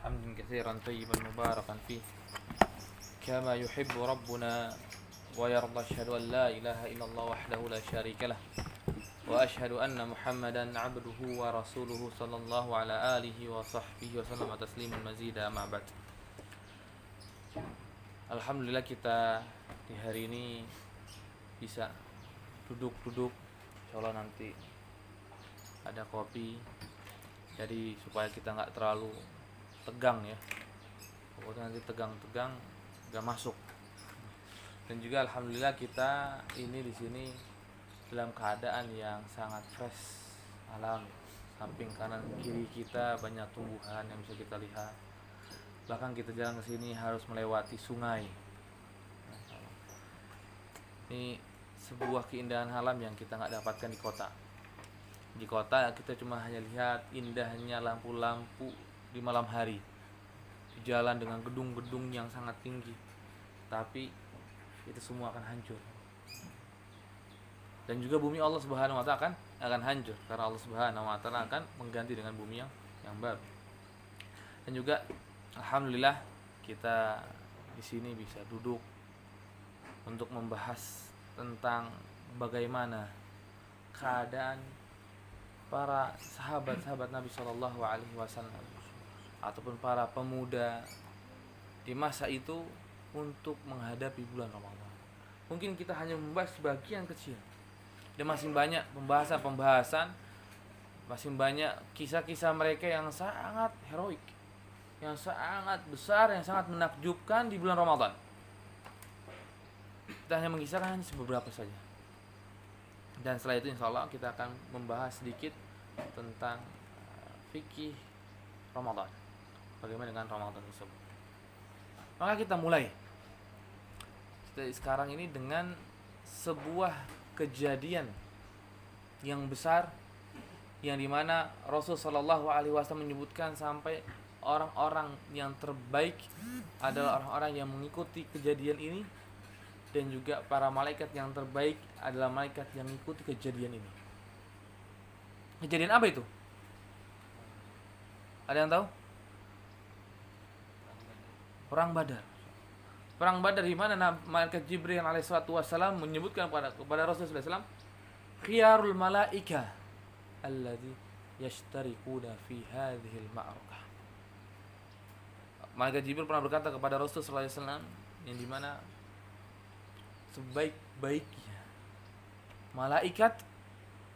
حمدا كثيرا طيبا مباركا فيه كما يحب ربنا ويرضى. أشهد أن لا إله إلا الله وحده لا شريك له وأشهد أن محمدا عبده ورسوله صلى الله على آله وصحبه وسلم تسليما مزيدا. أما بعد. Alhamdulillah kita di hari ini bisa duduk-duduk. Insyaallah nanti ada kopi, jadi supaya kita nggak terlalu tegang ya. Pokoknya nanti tegang-tegang nggak masuk. Dan juga alhamdulillah kita ini di sini dalam keadaan yang sangat fresh alam. Samping kanan kiri kita banyak tumbuhan yang bisa kita lihat. Bahkan kita jalan ke sini harus melewati sungai. Ini sebuah keindahan alam yang kita nggak dapatkan di kota. Di kota kita cuma hanya lihat indahnya lampu-lampu di malam hari, di jalan dengan gedung-gedung yang sangat tinggi. Tapi itu semua akan hancur. Dan juga bumi Allah Subhanahu wa taala akan hancur karena Allah Subhanahu wa taala akan mengganti dengan bumi yang baru. Dan juga alhamdulillah kita di sini bisa duduk untuk membahas tentang bagaimana keadaan para sahabat-sahabat Nabi Shallallahu Alaihi Wasallam ataupun para pemuda di masa itu untuk menghadapi bulan Ramadan. Mungkin kita hanya membahas sebagian kecil, dan masih banyak pembahasan, masih banyak kisah-kisah mereka yang sangat heroik, yang sangat besar, yang sangat menakjubkan di bulan Ramadan. Kita hanya mengisahkan beberapa saja. Dan setelah itu insya Allah kita akan membahas sedikit tentang fikih Ramadan. Bagaimana dengan Ramadan tersebut. Maka kita mulai sekarang ini dengan sebuah kejadian yang besar, yang dimana Rasul Shallallahu Alaihi Wasallam menyebutkan sampai orang-orang yang terbaik adalah orang-orang yang mengikuti kejadian ini, dan juga para malaikat yang terbaik adalah malaikat yang mengikuti kejadian ini. Kejadian apa itu? Ada yang tahu? Perang Badar. Perang Badar di mana malaikat Jibril alaihissalatu wassalam menyebutkan kepada Rasul sallallahu alaihi wasallam, khiyarul malaika alladzi yashtarikuna fi hadhil ma'rakah. Malaikat Jibril pernah berkata kepada Rasul sallallahu alaihi wasallam, yang dimana sebaik-baiknya malaikat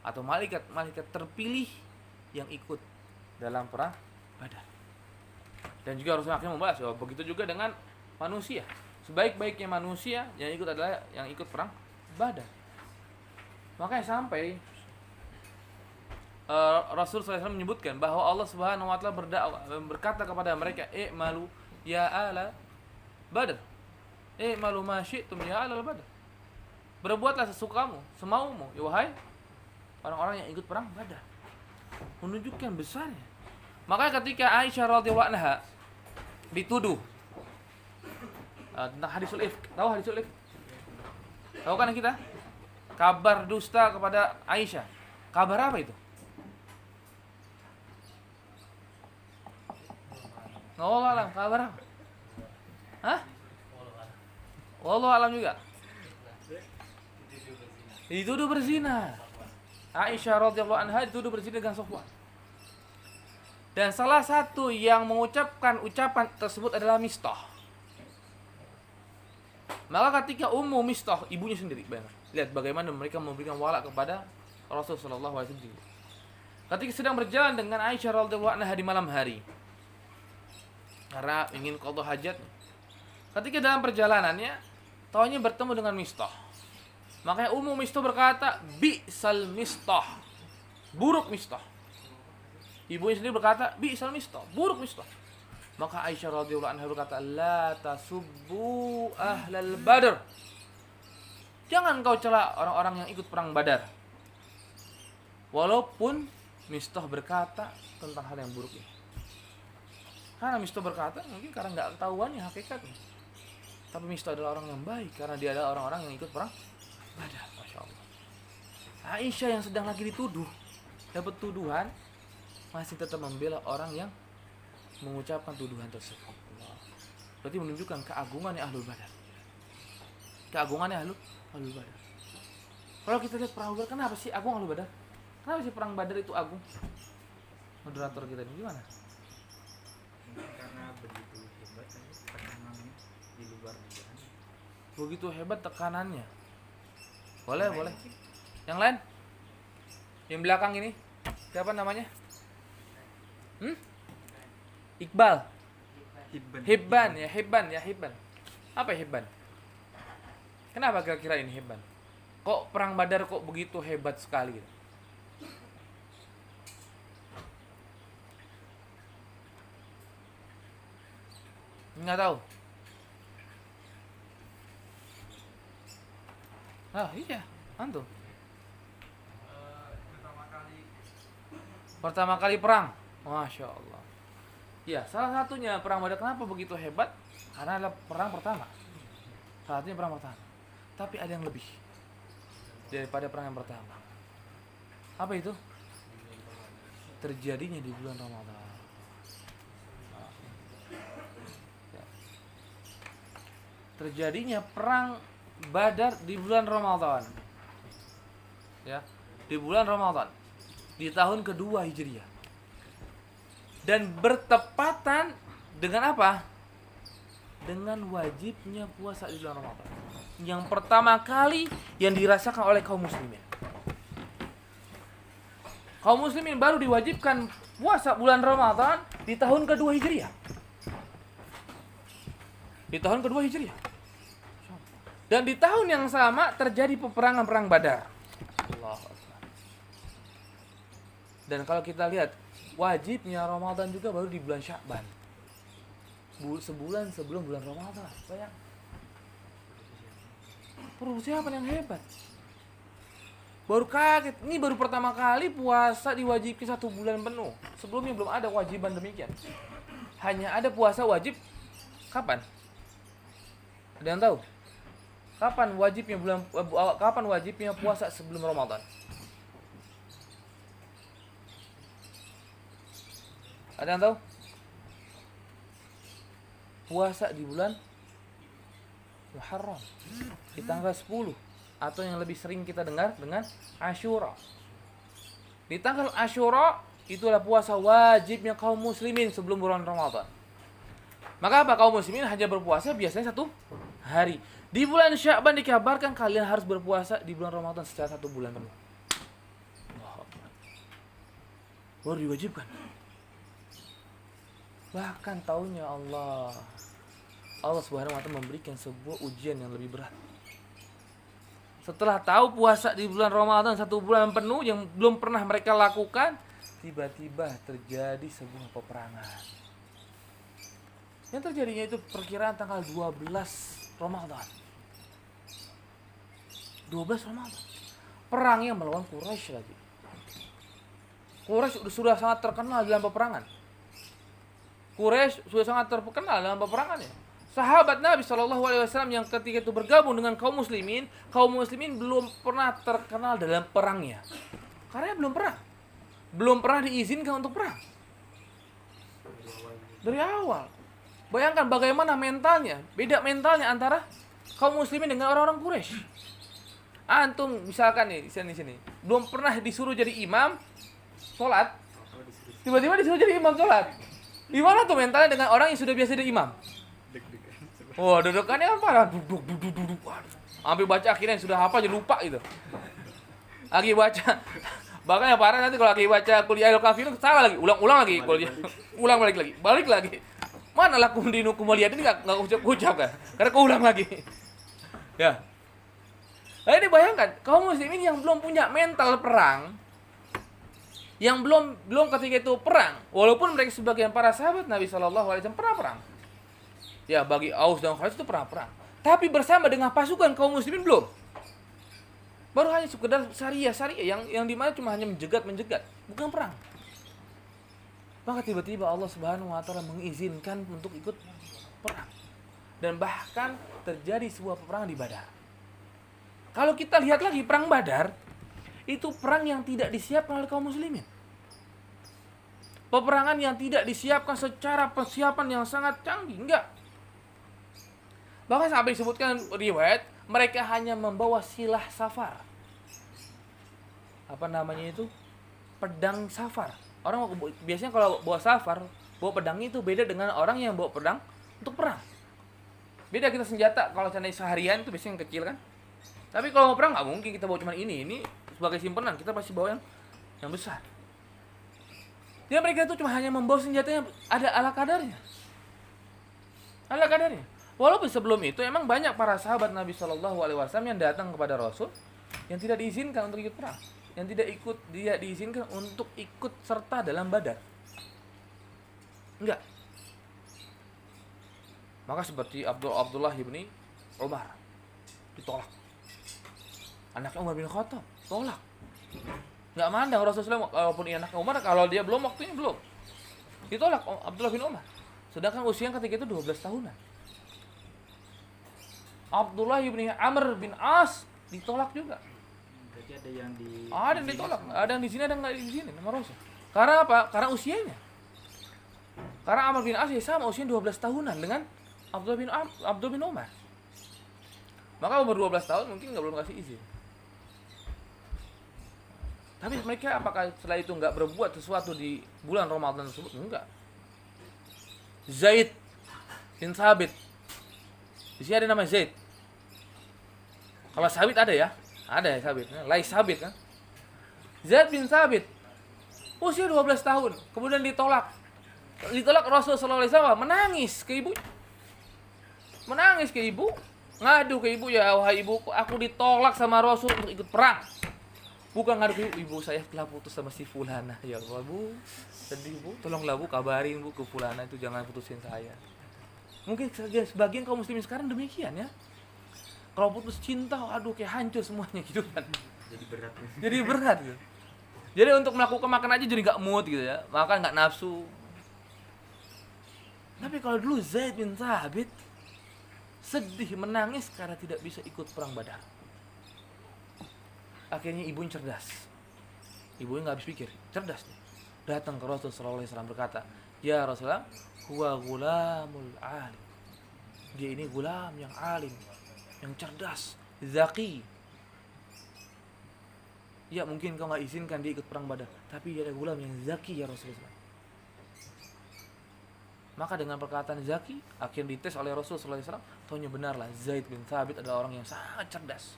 atau malaikat terpilih yang ikut dalam perang Badar. Dan juga Rasul akhirnya membahas bahwa begitu juga dengan manusia. Sebaik-baiknya manusia yang ikut adalah yang ikut perang Badar. Makanya sampai Rasul SAW menyebutkan bahwa Allah Subhanahu wa taala berkata kepada mereka, "I'malu ya ala Badr. I'malu ma syi'tum ya ala Badr." Berbuatlah sesukamu, semaumu, ya wahai orang-orang yang ikut perang Badar. Menunjukkan besarnya. Maka ketika Aisyah radhiyallahu anha dituduh tentang hadisul ifk, tahu hadisul ifk? Tahu kan kita? Kabar dusta kepada Aisyah. Kabar apa itu? Wallahu alam, kabar apa? Hah? Wallahu alam juga. Dituduh berzina. Aisyah radhiyallahu anha dituduh berzina dengan Sofwan. Dan salah satu yang mengucapkan ucapan tersebut adalah Mistah. Maka ketika Ummu Mistah, ibunya sendiri, lihat bagaimana mereka memberikan wala kepada Rasulullah sallallahu alaihi wasallam. Ketika sedang berjalan dengan Aisyah radhiyallahu anha di malam hari, karena ingin qadha hajat. Ketika dalam perjalanannya, taunya bertemu dengan Mistah. Makanya Ummu Mistah berkata, "Bi'sal Mistah." Buruk Mistah. Ibunya sendiri berkata, "Bi'sal Mistah." Buruk Mistah. Maka Aisyah radhiyallahu anha berkata, "La tasubbu ahlal Badr." Jangan kau cela orang-orang yang ikut perang Badar. Walaupun Mistah berkata tentang hal yang buruk ini. Karena Mistah berkata mungkin karena enggak ketahuannya hakikatnya. Tapi Mistah adalah orang yang baik karena dia adalah orang-orang yang ikut perang Badar. Masya Allah. Aisyah yang sedang lagi dituduh, dapat tuduhan, masih tetap membela orang yang mengucapkan tuduhan tersebut. Berarti menunjukkan keagungannya Ahlul Badar. Keagungannya Ahlul Badar. Kalau kita lihat perang Badar, kenapa sih agung Ahlul Badar? Kenapa sih perang Badar itu agung? Moderator kita ini gimana? Karena begitu hebat tekanannya di luar dugaan. Begitu hebat tekanannya. Boleh. Yang lain? Yang belakang ini? Siapa namanya? Iqbal. Hibban. Apa Hibban? Kenapa kira-kira ini Hibban? Kok perang Badar kok begitu hebat sekali gitu? Nggak tahu. Iya, antum. Pertama kali perang. Masya Allah. Ya, salah satunya perang Badar kenapa begitu hebat? Karena adalah perang pertama. Salah satunya perang pertama. Tapi ada yang lebih daripada perang yang pertama. Apa itu? Terjadinya di bulan Ramadan. Terjadinya perang Badar di bulan Ramadan. Ya, di bulan Ramadan. Di tahun kedua Hijriah. Dan bertepatan dengan apa? Dengan wajibnya puasa di bulan Ramadan. Yang pertama kali yang dirasakan oleh kaum muslimin. Kaum muslimin baru diwajibkan puasa bulan Ramadan di tahun kedua Hijriah. Di tahun kedua Hijriah. Dan di tahun yang sama terjadi peperangan perang Badar. Allahu Akbar. Dan kalau kita lihat wajibnya Ramadan juga baru di bulan Sya'ban. Sebulan sebelum bulan Ramadan. Bayang. Persiapan yang hebat. Baru kaget. Ini baru pertama kali puasa diwajibkan 1 bulan penuh. Sebelumnya belum ada kewajiban demikian. Hanya ada puasa wajib kapan? Ada yang tahu? Kapan wajibnya puasa sebelum Ramadan? Ada yang tahu? Puasa di bulan Muharram di tanggal 10 atau yang lebih sering kita dengar dengan Asyura. Di tanggal Asyura itulah puasa wajibnya kaum muslimin sebelum bulan Ramadan. Maka apa? Kaum muslimin hanya berpuasa biasanya 1 hari. Di bulan Sya'ban dikabarkan kalian harus berpuasa di bulan Ramadan secara 1 bulan penuh. Baru diwajibkan. Bahkan tahunnya Allah Subhanahu wa ta'ala memberikan sebuah ujian yang lebih berat. Setelah tahu puasa di bulan Ramadan 1 bulan penuh yang belum pernah mereka lakukan, tiba-tiba terjadi sebuah peperangan. Yang terjadinya itu perkiraan tanggal 12 Ramadan. 12 Ramadan. Perangnya melawan Quraisy lagi. Quraisy sudah sangat terkenal dalam peperangan. Sahabat Nabi SAW yang ketika itu bergabung dengan kaum muslimin belum pernah terkenal dalam perangnya. Karena belum pernah. Belum pernah diizinkan untuk perang. Dari awal. Bayangkan bagaimana mentalnya. Beda mentalnya antara kaum muslimin dengan orang-orang Quraisy. Antum misalkan nih sini belum pernah disuruh jadi imam sholat, tiba-tiba disuruh jadi imam sholat. Gimana tuh mentalnya dengan orang yang sudah biasa jadi imam? Oh, deg-degannya apa? Duduk. Sampai baca akhirnya sudah hafal jadi lupa gitu. Lagi baca. Bahkan yang parah nanti kalau lagi baca kuliah al-kafirun salah lagi, ulang lagi kuliah. Balik lagi. Mana lakum dinukum lihat ini enggak ucap kan? Karena keulang lagi. Ya. Nah, ini bayangkan kaum muslimin yang belum punya mental perang, yang belum ketika itu perang, walaupun mereka sebagian para sahabat Nabi SAW pernah perang. Ya, bagi Aus dan Khazraj itu pernah perang. Tapi bersama dengan pasukan kaum muslimin belum. Baru hanya sekedar syariah yang dimana cuma hanya menjegat, bukan perang. Maka tiba-tiba Allah Subhanahu wa ta'ala mengizinkan untuk ikut perang. Dan bahkan terjadi sebuah peperangan di Badar. Kalau kita lihat lagi perang Badar, itu perang yang tidak disiapkan oleh kaum muslimin. peperangan yang tidak disiapkan secara persiapan yang sangat canggih, enggak. Bahkan sampai disebutkan riwayat, mereka hanya membawa silah safar. Apa namanya itu? Pedang safar. Orang biasanya kalau bawa safar, bawa pedang itu beda dengan orang yang bawa pedang untuk perang. Beda kita senjata, kalau seandainya seharian itu biasanya yang kecil kan. Tapi kalau mau perang nggak mungkin kita bawa cuma ini sebagai simpenan, kita pasti bawa yang besar. Jadi mereka itu cuma hanya membawa senjata yang ada ala kadarnya. Ala kadarnya. Walaupun sebelum itu emang banyak para sahabat Nabi Shallallahu Alaihi Wasallam yang datang kepada Rasul yang tidak diizinkan untuk ikut perang, yang tidak diizinkan untuk ikut serta dalam Badar. Enggak. Maka seperti Abdullah ibni Umar ditolak. Anaknya Umar bin Khattab tolak. Enggak mandang Rasulullah walaupun anaknya Umar, kalau dia belum waktunya belum. Ditolak Abdullah bin Umar. Sedangkan usia ketika itu 12 tahunan. Abdullah ibni Amr bin As ditolak juga. Berarti ada yang ditolak, ada yang di sini, ada yang nggak di sini nama Rasul. Karena apa? Karena usianya. Karena Amr bin As sama usia 12 tahunan dengan Abdullah bin Umar. Maka umur 12 tahun mungkin belum kasih izin. Tapi mereka apakah setelah itu nggak berbuat sesuatu di bulan Ramadan tersebut? Enggak. Zaid bin Thabit. Di sini ada nama Zaid. Kalau Sabit ada ya? Ada ya Sabit. Lais Sabit kan? Zaid bin Thabit. Usia 12 tahun. Kemudian ditolak. Ditolak Rasulullah SAW. Menangis ke ibu. Menangis ke ibu. Ngadu ke ibu, ya wahai ibuku, aku ditolak sama Rasul untuk ikut perang. Bukan ngadu ke ibu saya telah putus sama si Fulana. Ya Allah bu, sedih bu. Tolonglah bu, kabarin bu ke Fulana itu, jangan putusin saya. Mungkin sebagian kaum muslimin sekarang demikian ya. Kalau putus cinta, aduh kayak hancur semuanya gitu kan. Jadi berat. Jadi berat gitu. Jadi untuk melakukan makan aja jadi gak mood gitu ya. Makan gak nafsu. Tapi kalau dulu Zaid bin Thabit sedih, menangis karena tidak bisa ikut perang Badar. Akhirnya ibunya cerdas. Ibunya gak habis pikir, cerdas nih. Datang ke Rasulullah SAW berkata, ya Rasulullah, huwa gulamul alim. Dia ini gulam yang alim, yang cerdas, zaki. Ya mungkin kau gak izinkan dia ikut perang Badar, tapi dia ada gulam yang zaki ya Rasulullah. Maka dengan perkataan zaki, akhirnya dites oleh Rasulullah SAW, taunya benarlah Zaid bin Thabit adalah orang yang sangat cerdas.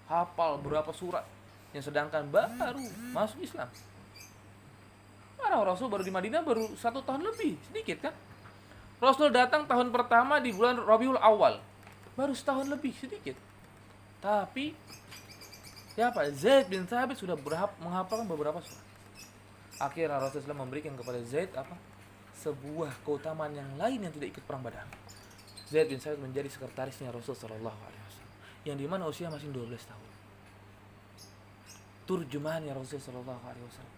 Hafal berapa surat, yang sedangkan baru masuk Islam. Karena Rasul baru di Madinah baru 1 tahun lebih, sedikit kan. Rasul datang tahun pertama di bulan Rabiul Awal, baru setahun lebih, sedikit. Tapi siapa? Zaid bin Thabit sudah menghafalkan beberapa surat. Akhirnya Rasulullah memberikan kepada Zaid apa? Sebuah keutamaan yang lain yang tidak ikut perang Badar. Zaid bin Thabit menjadi sekretarisnya Rasul sallallahu alaihi wasallam, yang di mana usia masih 12 tahun. Turjumannya Rasul sallallahu alaihi wasallam.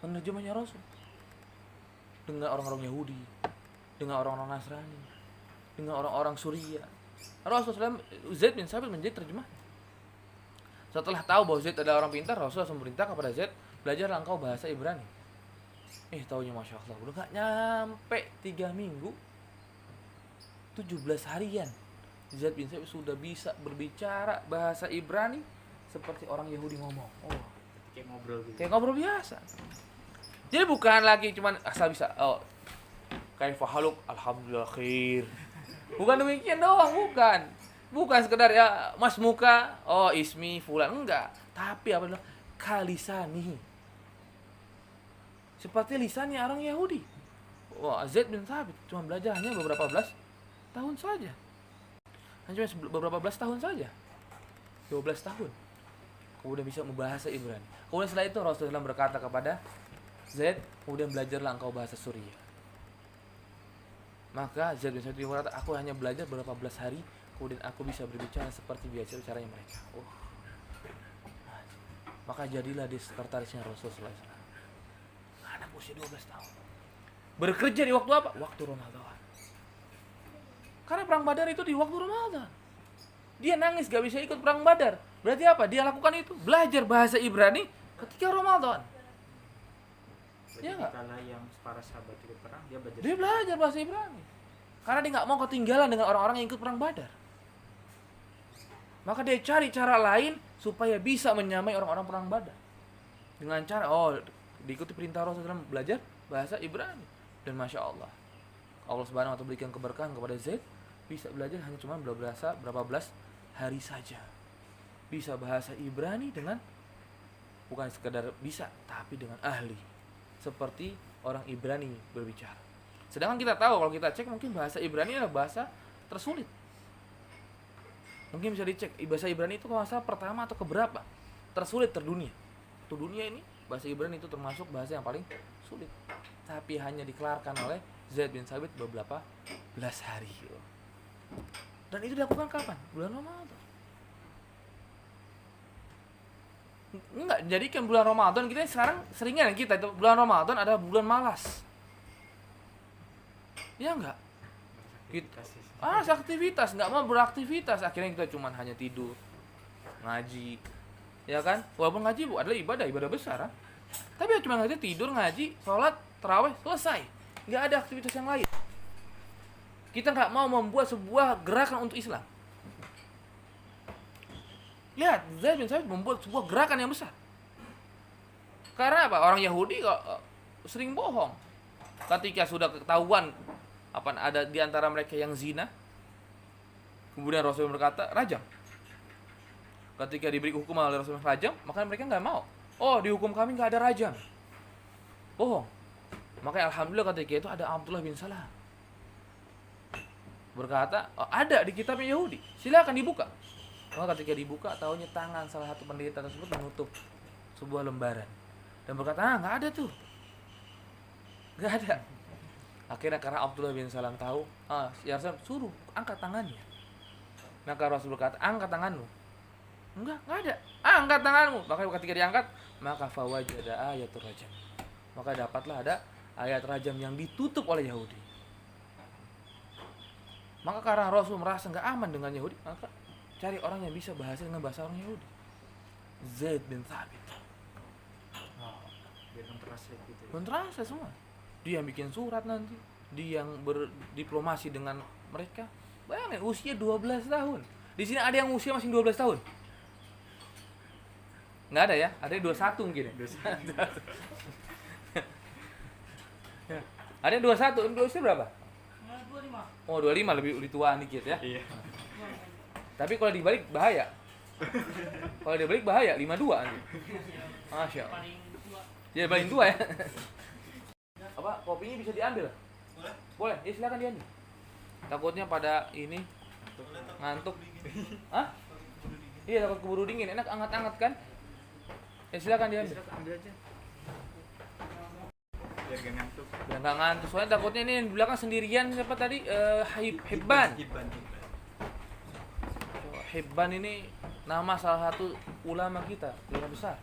Penerjemahnya Rasul. Dengan orang-orang Yahudi, dengan orang-orang Nasrani, dengan orang-orang Suriah. Rasulullah Zaid bin Thabit menjadi terjemah. Setelah tahu bahwa Zaid adalah orang pintar, Rasul langsung memerintah kepada Zaid, belajarlah engkau bahasa Ibrani. Taunya Masya Allah, udah gak nyampe 3 minggu, 17 harian, Zaid bin Thabit sudah bisa berbicara bahasa Ibrani seperti orang Yahudi ngomong. Kayak ngobrol gitu. Kayak ngobrol biasa. Jadi bukan lagi cuman asal bisa, kaifa haluk, alhamdulillah khair. Bukan demikian doang, bukan. Bukan sekedar ya mas muka, ismi fulan, enggak. Tapi apa namanya? Kalisani. Seperti lisannya orang Yahudi. Zaid bin Thabit cuma belajar hanya beberapa belas tahun saja. Hanya beberapa belas tahun saja. 12 tahun. Kemudian bisa membahasa Ibrani. Kemudian setelah itu Rasulullah berkata kepada Zaid, kemudian belajarlah engkau bahasa Suriah. Maka Zaid bin Thabit berkata, aku hanya belajar beberapa belas hari, kemudian aku bisa berbicara seperti biasa bicaranya mereka. Maka jadilah dia sekretarisnya Rasulullah SAW. Anak usia 12 tahun. Bekerja di waktu apa? Waktu Ramadan. Karena perang Badar itu di waktu Ramadan. Dia nangis gak bisa ikut perang Badar. Berarti apa? Dia lakukan itu, belajar bahasa Ibrani ketika Ramadan. Ya nggak? Kala yang para sahabat itu perang, dia belajar. Dia belajar bahasa Ibrani. Karena dia nggak mau ketinggalan dengan orang-orang yang ikut perang Badar. Maka dia cari cara lain supaya bisa menyamai orang-orang perang Badar. Dengan cara, diikuti perintah Rasulullah SAW belajar bahasa Ibrani. Dan Masya Allah, Allah Subhanahu wa Ta'ala berikan keberkahan kepada Zaid. Bisa belajar hanya cuma berapa belas hari saja. Bisa bahasa Ibrani dengan, bukan sekedar bisa, tapi dengan ahli. Seperti orang Ibrani berbicara. Sedangkan kita tahu, kalau kita cek mungkin bahasa Ibrani adalah bahasa tersulit. Mungkin bisa dicek, bahasa Ibrani itu bahasa pertama atau keberapa tersulit terdunia. Dunia ini bahasa Ibrani itu termasuk bahasa yang paling sulit. Tapi hanya dikelarkan oleh Zaid bin Thabit beberapa belas hari. Dan itu dilakukan kapan? Bulan Ramadan. Enggak, jadikan bulan Ramadan kita sekarang seringnya kita itu bulan Ramadan adalah bulan malas. Ya enggak? Aktivitas, nggak mau beraktivitas, akhirnya kita cuma hanya tidur, ngaji, ya kan? Walaupun ngaji adalah ibadah besar, kan? Tapi cuma ngaji, tidur, ngaji, sholat, tarawih, selesai, nggak ada aktivitas yang lain. Kita nggak mau membuat sebuah gerakan untuk Islam. Lihat, Zaid bin Thabit membuat sebuah gerakan yang besar. Karena apa? Orang Yahudi kok sering bohong. Ketika sudah ketahuan ada di antara mereka yang zina, kemudian Rasulullah berkata rajam. Ketika diberi hukum oleh Rasulullah rajam, maka mereka nggak mau. Di hukum kami nggak ada rajam, bohong. Maka alhamdulillah ketika itu ada Abdullah bin Salam berkata, ada di kitab Yahudi, silakan dibuka. Maka ketika dibuka, tahunya tangan salah satu pendeta tersebut menutup sebuah lembaran dan berkata, nggak ada tuh, nggak ada. Akhirnya karena Abdullah bin Salam tahu, ya Rasul suruh angkat tangannya. Maka Rasul berkata, angkat tanganmu. Enggak ada. Angkat tanganmu. Maka ketika diangkat, maka fawajada ayatul rajam. Maka dapatlah ada ayat rajam yang ditutup oleh Yahudi. Maka karena Rasul merasa enggak aman dengan Yahudi, maka cari orang yang bisa bahasa dengan bahasa orang Yahudi. Zaid bin Thabit. Dia mentranslate gitu. Mentranslate semua. Dia yang bikin surat nanti, dia yang berdiplomasi dengan mereka. Bayangin usia 12 tahun. Di sini ada yang usia masih 12 tahun? Nggak ada ya? Ada yang 21 mungkin ya? 21. Ada yang 21, usia berapa? 25. 25, lebih tua dikit ya? Iya. Tapi kalau dibalik bahaya. Kalau dibalik bahaya, 52 nanti. Masya Allah. Jadi paling tua ya? Kopinya bisa diambil? Boleh, ya silakan diambil. Takutnya pada ini ngantuk. Hah? Iya, takut keburu dingin. Enak anget-anget kan? Ya silakan diambil. Ambil aja. Biar gak ngantuk. Biar gak ngantuk. Soalnya takutnya ini yang di belakang sendirian siapa tadi? Hibban. Hibban ini nama salah satu ulama kita, ulama besar.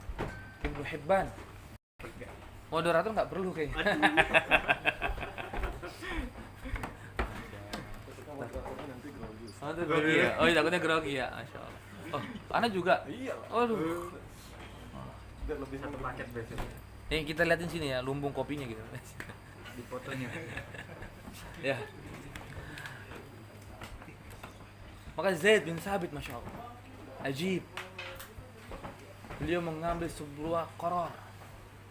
Ibnu Hibban. Moderator nggak perlu kayaknya. Oh iya, takutnya grogi ya, Masya Allah. Ana juga. Iya. Aduh. Lebih Satu paket biasanya. Nih kita liatin sini ya, lumbung kopinya gitu. Di fotonya. Ya. Maka Zaid bin Thabit, Masya Allah, ajib. Beliau mengambil sebuah qaror,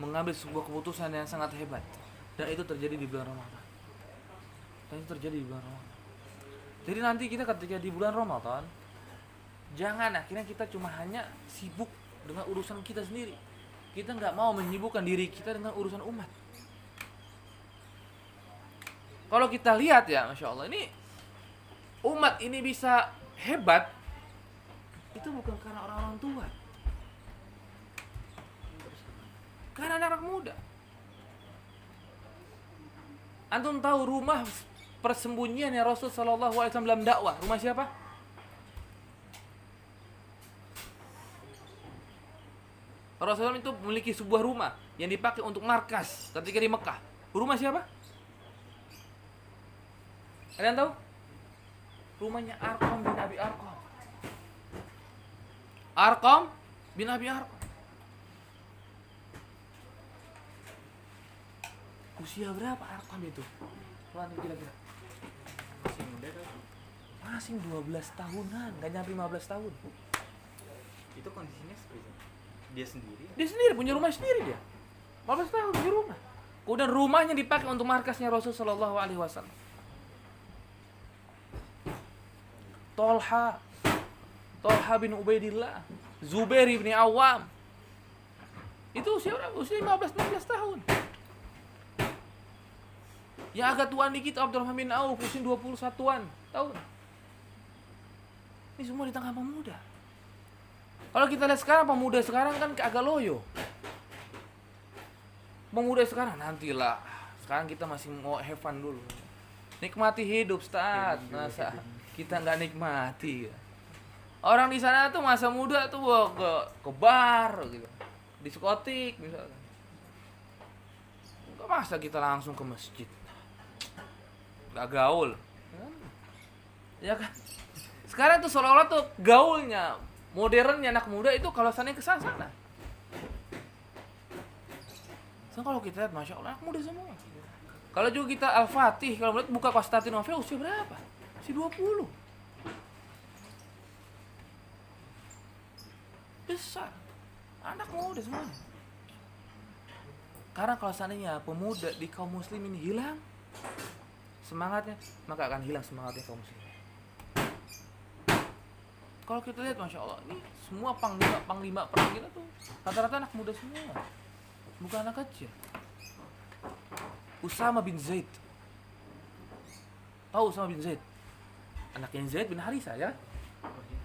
mengambil sebuah keputusan yang sangat hebat, dan itu terjadi di bulan Ramadan. Jadi nanti kita ketika di bulan Ramadan, jangan akhirnya kita cuma hanya sibuk dengan urusan kita sendiri. Kita nggak mau menyibukkan diri kita dengan urusan umat. Kalau kita lihat ya, Masya Allah, ini umat ini bisa hebat, itu bukan karena orang-orang tua, karena anak-anak muda. Antum tahu rumah persembunyian ya Rasul Sallallahu Alaihi Wasallam dalam dakwah, rumah siapa? Rasulullah itu memiliki sebuah rumah yang dipakai untuk markas ketika di Mekah. Rumah siapa? Kalian tahu? Rumahnya Arqam bin Abi Arqam. Arqam bin Abi Arqam. Usia berapa Arqam itu? Tuan kira-kira. Masih muda kan? Masih 12 tahunan, nggak nyampe 15 tahun. Itu kondisinya seperti itu. Dia sendiri. Dia sendiri punya rumah sendiri dia. 15 tahun punya rumah. Kemudian rumahnya dipakai untuk markasnya Rasul sallallahu alaihi wasallam. Tolha bin Ubaidillah, Zubair bin Awam. Itu usia berapa? Usia 15-16 tahun. Yang agak tuan dikit Abdurrahman bin Auf, usia 21-an tahun. Ini semua di tengah pemuda. Kalau kita lihat sekarang, pemuda sekarang kan agak loyo. Pemuda sekarang nantilah. Sekarang kita masih mau have fun dulu. Nikmati hidup, Ustaz. Masa kita nggak nikmati. Orang di sana tuh masa muda tuh ke bar gitu. Diskotik misalkan. Enggak masa kita langsung ke masjid. Enggak gaul. Ya kan? Sekarang tuh seolah-olah tuh gaulnya, modernnya anak muda itu kalau sana ke sana. Kalau kita lihat, Masya Allah, anak muda semua. Kalau juga kita Al-Fatih, kalau melihat buka Konstantinopel usia berapa? Usia 20. Besar. Anak muda semuanya. Karena kalau seandainya pemuda di kaum muslim ini hilang semangatnya, maka akan hilang semangatnya kaum muslim. Kalau kita lihat, Masya Allah, ini semua panglima perang kita tuh rata-rata anak muda semua. Bukan anak kecil. Usama bin Zaid. Tahu Usama bin Zaid? Anaknya Zaid bin Harithah ya?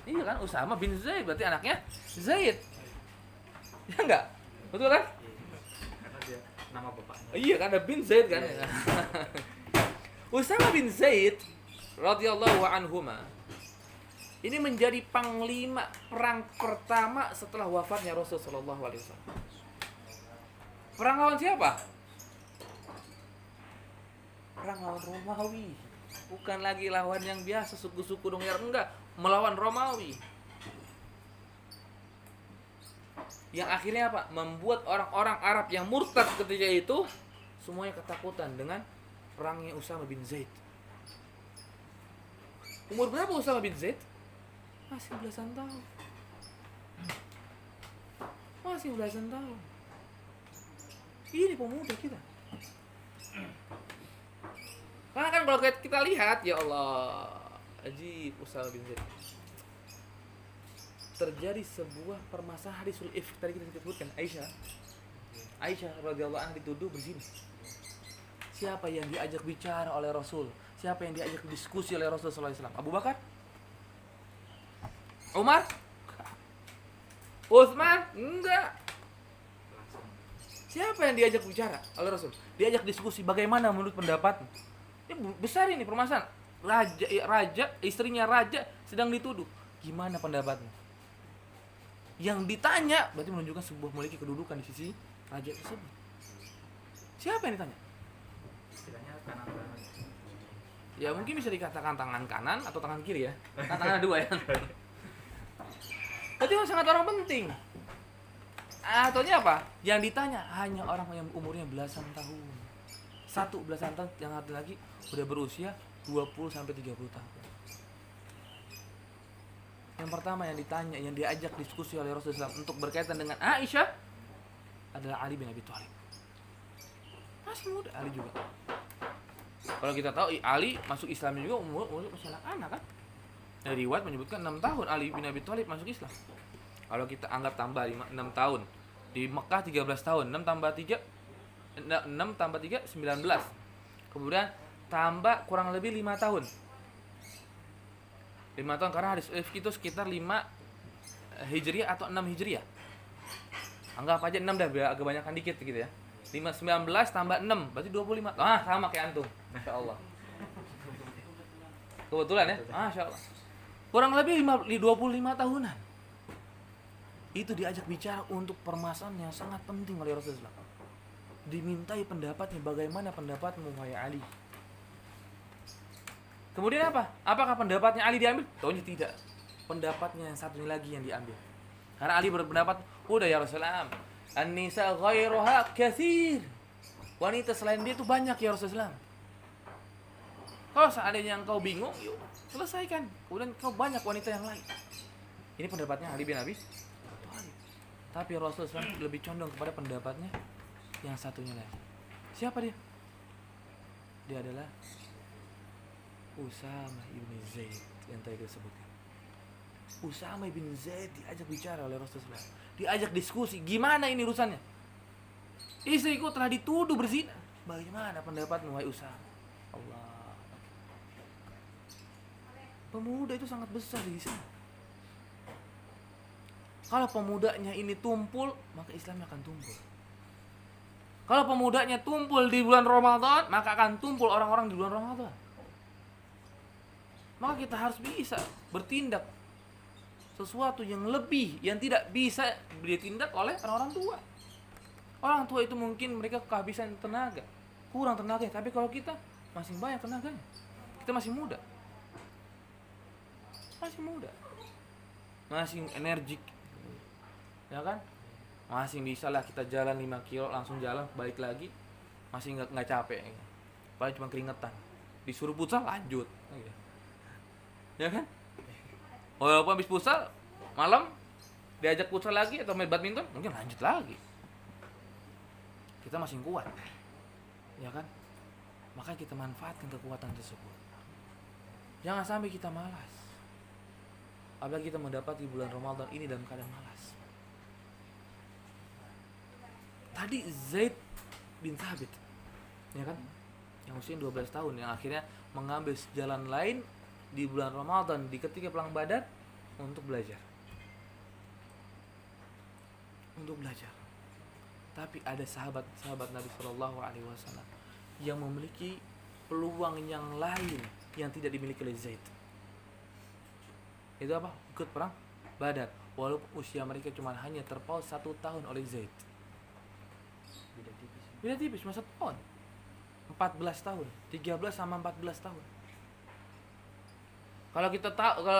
Iya kan, Usama bin Zaid berarti anaknya Zaid. Ya enggak? Betul kan? Karena dia nama bapaknya. Iya kan, ada bin Zaid kan? Iya. Usama bin Zaid radhiyallahu anhuma ini menjadi panglima perang pertama setelah wafatnya Rasul sallallahu alaihi wasallam. Perang lawan siapa? Perang lawan Romawi. Bukan lagi lawan yang biasa suku-suku Dongyar, enggak, melawan Romawi. Yang akhirnya apa? Membuat orang-orang Arab yang murtad ketika itu semuanya ketakutan dengan perangnya Usama bin Zaid. Umur berapa Usama bin Zaid? Masih belasan tahun. Masih belasan tahun. Ini pemuda kita. Karena kan kalau kita lihat, ya Allah, ajib Usama bin Zaid. Terjadi sebuah permasalahan hadisul ifk tadi kita sebutkan, Aisyah radhiyallahu anha dituduh berzina. Siapa yang diajak bicara oleh Rasul? Siapa yang diajak diskusi oleh Rasul sallallahu alaihi wasallam? Abu Bakar? Umar? Utsman? Enggak. Siapa yang diajak bicara oleh Rasul? Diajak diskusi bagaimana menurut pendapatmu? Ini besar ini permasalahan. Raja, istrinya raja sedang dituduh. Gimana pendapatmu? Yang ditanya berarti menunjukkan sebuah memiliki kedudukan di sisi raja tersebut. Siapa yang ditanya? Istilahnya kanan-kanan. Ya mungkin bisa dikatakan tangan kanan atau tangan kiri ya. Tangan dua ya. Berarti sangat orang penting. Ataunya apa? Yang ditanya hanya orang yang umurnya belasan tahun. Satu belasan tahun, yang satu lagi udah berusia 20 sampai 30 tahun. Yang pertama yang ditanya, yang diajak diskusi oleh Rasulullah SAW untuk berkaitan dengan Aisyah adalah Ali bin Abi Thalib. Masih muda Ali juga. Kalau kita tahu Ali masuk Islam juga umur masih anak-anak kan? Dari riwayat menyebutkan 6 tahun Ali bin Abi Thalib masuk Islam. Kalau kita anggap tambah 6 tahun. Di Mekah 13 tahun, 6 tambah 3 19. Kemudian tambah kurang lebih 5 tahun. 5 tahun karena hadis itu sekitar 5 Hijriah atau 6 Hijriah. Anggap aja 6 dah, biar agak banyakan dikit gitu ya. 19 tambah 6 berarti 25. Ah, sama kayak antum. Masyaallah. Kebetulan ya. Masyaallah. Kurang lebih 25 tahunan. Itu diajak bicara untuk permasalahan yang sangat penting oleh Rasulullah. Dimintai pendapatnya, bagaimana pendapatmu wahai Ali? Kemudian apa? Apakah pendapatnya Ali diambil? Taunya tidak. Pendapatnya yang satu lagi yang diambil. Karena Ali berpendapat, udah ya Rasulullah, an-nisa ghairuha katsir. Wanita selain dia itu banyak ya Rasulullah. Kalau seandainya engkau bingung, yuk selesaikan. Kemudian kau banyak wanita yang lain. Ini pendapatnya Ali bin Abi Thalib. Tapi Rasulullah SAW lebih condong kepada pendapatnya yang satunya lagi. Siapa dia? Dia adalah Usama ibn Zaid yang tadi kita sebutkan. Usama ibn Zaid diajak bicara oleh Rasulullah SAW. Diajak diskusi. Gimana ini urusannya? Istriku telah dituduh berzina. Bagaimana pendapatmu wahai Usama? Allah. Pemuda itu sangat besar di sana. Kalau pemudanya ini tumpul, maka Islamnya akan tumpul. Kalau pemudanya tumpul di bulan Ramadan, maka akan tumpul orang-orang di bulan Ramadan. Maka kita harus bisa bertindak sesuatu yang lebih, yang tidak bisa ditindak oleh orang-orang tua. Orang tua itu mungkin mereka kehabisan tenaga, kurang tenaga, tapi kalau kita masih banyak tenaganya. Kita masih muda. Masih energik, ya kan? Masih bisa lah kita jalan 5 kilo langsung jalan balik lagi, masih nggak capek, paling cuma keringetan. Disuruh futsal lanjut, ya kan? Walaupun habis futsal malam diajak futsal lagi atau main badminton mungkin lanjut lagi. Kita masih kuat, ya kan? Maka kita manfaatkan kekuatan tersebut. Jangan sampai kita malas. Apalagi kita mendapati bulan Ramadan ini dalam keadaan malas. Tadi Zaid bin Thabit, ya kan? Yang usia 12 tahun, yang akhirnya mengambil jalan lain di bulan Ramadan di ketika perang Badar untuk belajar. Tapi ada sahabat Nabi Shallallahu Alaihi Wasallam yang memiliki peluang yang lain yang tidak dimiliki oleh Zaid. Itu apa? Ikut perang Badar. Walaupun usia mereka cuma hanya terpaut 1 tahun oleh Zaid. Beda tipis, cuma 1 tahun. 14 tahun, 13 sama 14 tahun. Kalau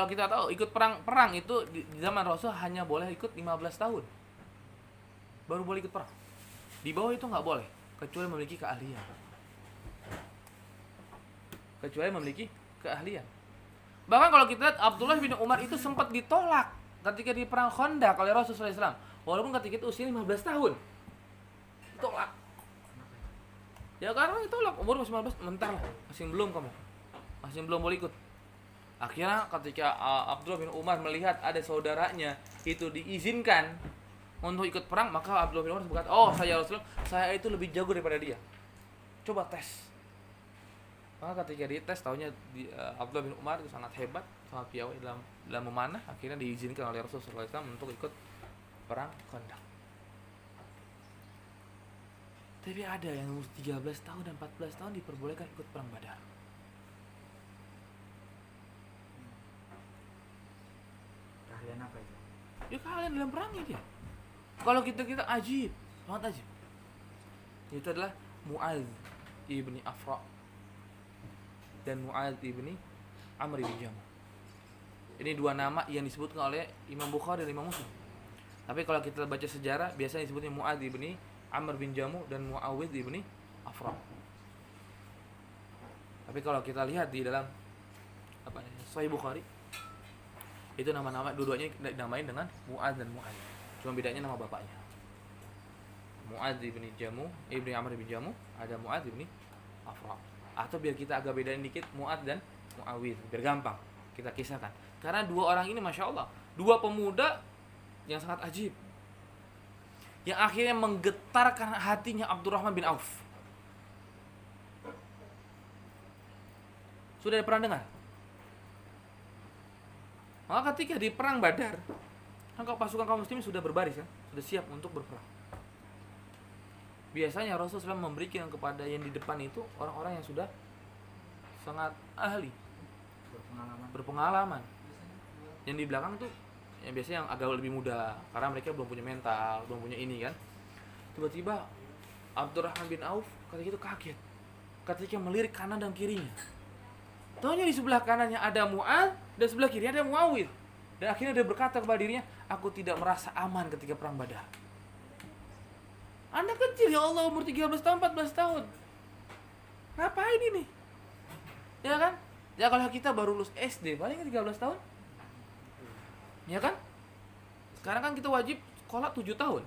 kita tahu ikut perang itu di zaman Rasul hanya boleh ikut 15 tahun. Baru boleh ikut perang. Di bawah itu enggak boleh kecuali memiliki keahlian. Bahkan kalau kita lihat Abdullah bin Umar itu sempat ditolak ketika di perang Khandaq oleh Rasulullah SAW. Walaupun ketika itu usia 15 tahun. Ditolak. Ya karena ditolak, umur masih 15, bentar lah, masih belum boleh ikut. Akhirnya ketika Abdullah bin Umar melihat ada saudaranya itu diizinkan untuk ikut perang, maka Abdullah bin Umar berkata, "Oh, Rasulullah, saya itu lebih jago daripada dia. Coba tes." Maka ketika dites, tahunya Abdullah bin Umar itu sangat hebat, sangat piawai dalam memanah. Akhirnya diizinkan oleh Rasulullah SAW untuk ikut perang Khandaq. Tapi ada yang umur 13 tahun dan 14 tahun diperbolehkan ikut perang Badar. Keahlian apa itu? Ya keahlian dalam perangnya dia. Kalau kita ajib, sangat ajib. Itu adalah Mu'adz ibni Afra dan Mu'adz ibni Amr bin Jamuh. Ini 2 nama yang disebutkan oleh Imam Bukhari dan Imam Muslim. Tapi kalau kita baca sejarah, biasanya disebutnya Mu'adz ibni Amr bin Jamuh dan Muawidh ibni Afra. Tapi kalau kita lihat di dalam Sahih Bukhari, itu nama-nama dua-duanya dinamain dengan Mu'adz dan Mu'adz. Cuma bedanya nama bapaknya. Mu'adz ibni Jamuh, ibni Amr bin Jamuh, ada Mu'adz ibni Afra. Atau biar kita agak bedain dikit, Mu'adz dan Muawidh, biar gampang kita kisahkan. Karena 2 orang ini Masya Allah, 2 pemuda yang sangat ajib, yang akhirnya menggetarkan hatinya Abdurrahman bin Auf. Sudah pernah dengar? Maka ketika di perang Badar, kan pasukan kaum muslimin sudah berbaris kan, sudah siap untuk berperang. Biasanya Rasulullah SAW memberikan kepada yang di depan itu orang-orang yang sudah sangat ahli, berpengalaman. Yang di belakang tuh yang biasanya yang agak lebih muda, karena mereka belum punya mental, belum punya ini kan. Tiba-tiba Abdurrahman bin Auf ketika itu kaget ketika melirik kanan dan kirinya. Taunya di sebelah kanannya ada Mu'adz dan sebelah kiri ada Muawidh. Dan akhirnya dia berkata kepada dirinya, "Aku tidak merasa aman ketika perang Badar." Anak kecil ya Allah, umur 13 tahun, 14 tahun. Ngapain ini? Ya kan? Ya kalau kita baru lulus SD, paling 13 tahun. Ya kan? Sekarang kan kita wajib sekolah 7 tahun.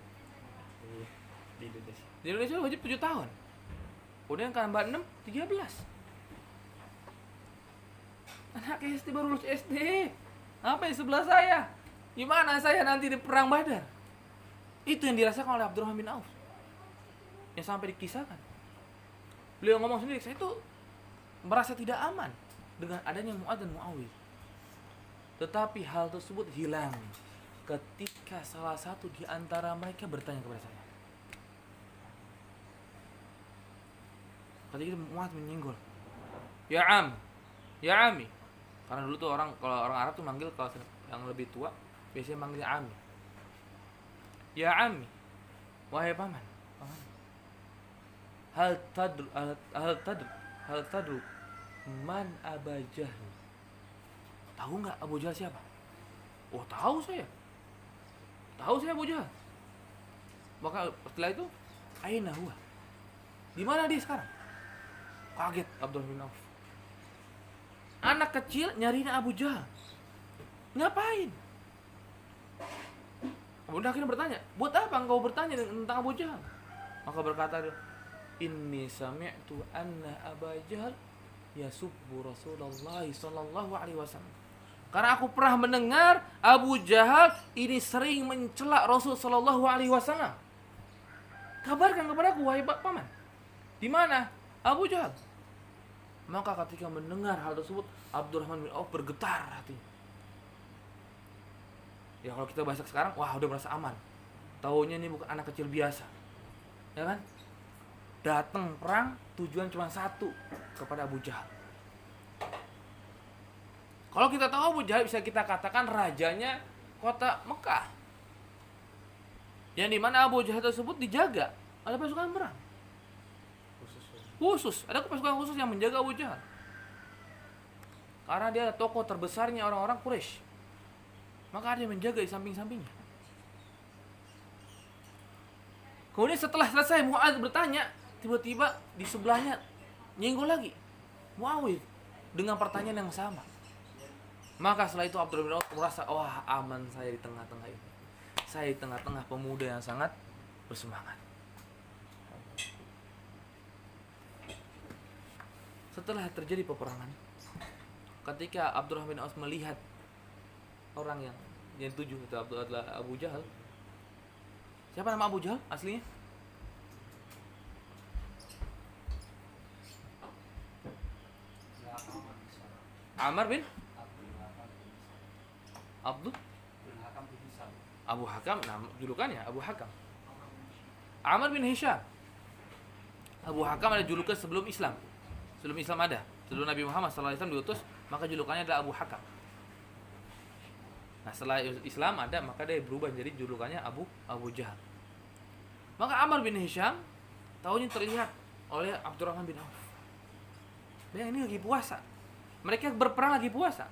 Di Indonesia. Di Indonesia wajib 7 tahun. Kemudian kan tambah 6, 13. Anak SD baru lulus SD. Apa yang sebelah saya? Gimana saya nanti di perang Badar? Itu yang dirasakan oleh Abdurrahman bin Auf. Yang sampai dikisahkan. Beliau ngomong sendiri, saya itu merasa tidak aman dengan adanya Mu'adz dan Muawiyah. Tetapi hal tersebut hilang ketika salah satu di antara mereka bertanya kepada saya. Ketika Mu'adz menyinggol, "Ya Am, ya Ami." Karena dulu tuh kalau orang Arab tuh manggil kalau yang lebih tua biasanya manggil Ami. "Ya Ami, wahai paman, paman. Hal tadru man Aba Jahal?" Tahu nggak Abu Jahal siapa? Oh, tahu saya. Tahu saya Abu Jahal. Maka setelah itu, aina huwa? Di mana dia sekarang? Kaget Abdullah bin Auf. Anak kecil nyariin Abu Jahal. Ngapain? Kemudian akhirnya bertanya, buat apa engkau bertanya tentang Abu Jahal? Maka berkata dia, "Inni sami'tu anna Aba Jahal yasubbu Rasulullah sallallahu alaihi wasallam." Karena aku pernah mendengar Abu Jahal ini sering mencela Rasul sallallahu alaihi wasallam. Kabarkan kepadaku wahai paman. Di mana Abu Jahal? Maka ketika mendengar hal tersebut, Abdurrahman bin Auf bergetar hatinya. Ya kalau kita bahasa sekarang, wah udah merasa aman. Taunya ini bukan anak kecil biasa. Ya kan? Datang perang tujuan cuma satu, kepada Abu Jahal. Kalau kita tahu Abu Jahal bisa kita katakan rajanya kota Mekah. Yang dimana Abu Jahal tersebut dijaga oleh pasukan perang. Khusus, ada pasukan khusus yang menjaga Abu Jahal. Karena dia tokoh terbesarnya orang-orang Quraisy. Maka ada yang menjaga di samping-sampingnya. Kemudian setelah selesai Mu'adz bertanya, tiba-tiba di sebelahnya nyenggol lagi Muawiyah dengan pertanyaan yang sama. Maka setelah itu Abdurrahman bin Auf merasa, wah aman saya di tengah-tengah ini. Saya di tengah-tengah pemuda yang sangat bersemangat. Setelah terjadi peperangan, ketika Abdurrahman bin Auf melihat orang yang tujuh itu adalah Abu Jahal. Siapa nama Abu Jahal aslinya? Amr bin Abdul Abu Hakam, nama julukannya Abu Hakam. Amr bin Hisham. Abu Hakam ada julukan sebelum Islam. Sebelum Islam ada, sebelum Nabi Muhammad SAW diutus, maka julukannya adalah Abu Hakam. Nah setelah Islam ada, maka dia berubah jadi julukannya Abu Jahal. Maka Amr bin Hisham tahunya terlihat oleh Abdurrahman bin Auf. Bayang ini lagi puasa. Mereka berperang lagi puasa.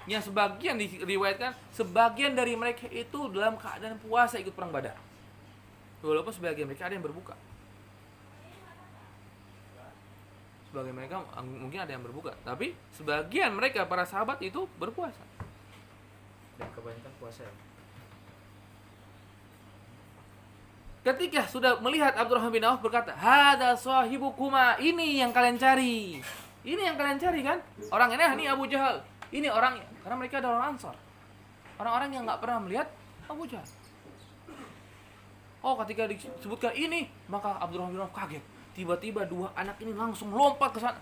Yang sebagian diriwayatkan, sebagian dari mereka itu dalam keadaan puasa ikut perang Badar. Walaupun sebagian mereka ada yang berbuka. Sebagian mereka mungkin ada yang berbuka, tapi sebagian mereka para sahabat itu berpuasa. Dan kebanyakan puasa ya. Ketika sudah melihat Abdurrahman bin Auf berkata, "Hada sahibukuma, ini yang kalian cari. Ini yang kalian cari kan? Orang ini Abu Jahal. Ini orangnya." Karena mereka ada orang Ansar. Orang-orang yang enggak pernah melihat Abu Jahal. Oh, ketika disebutkan ini, maka Abdurrahman bin Auf kaget. Tiba-tiba dua anak ini langsung lompat ke sana.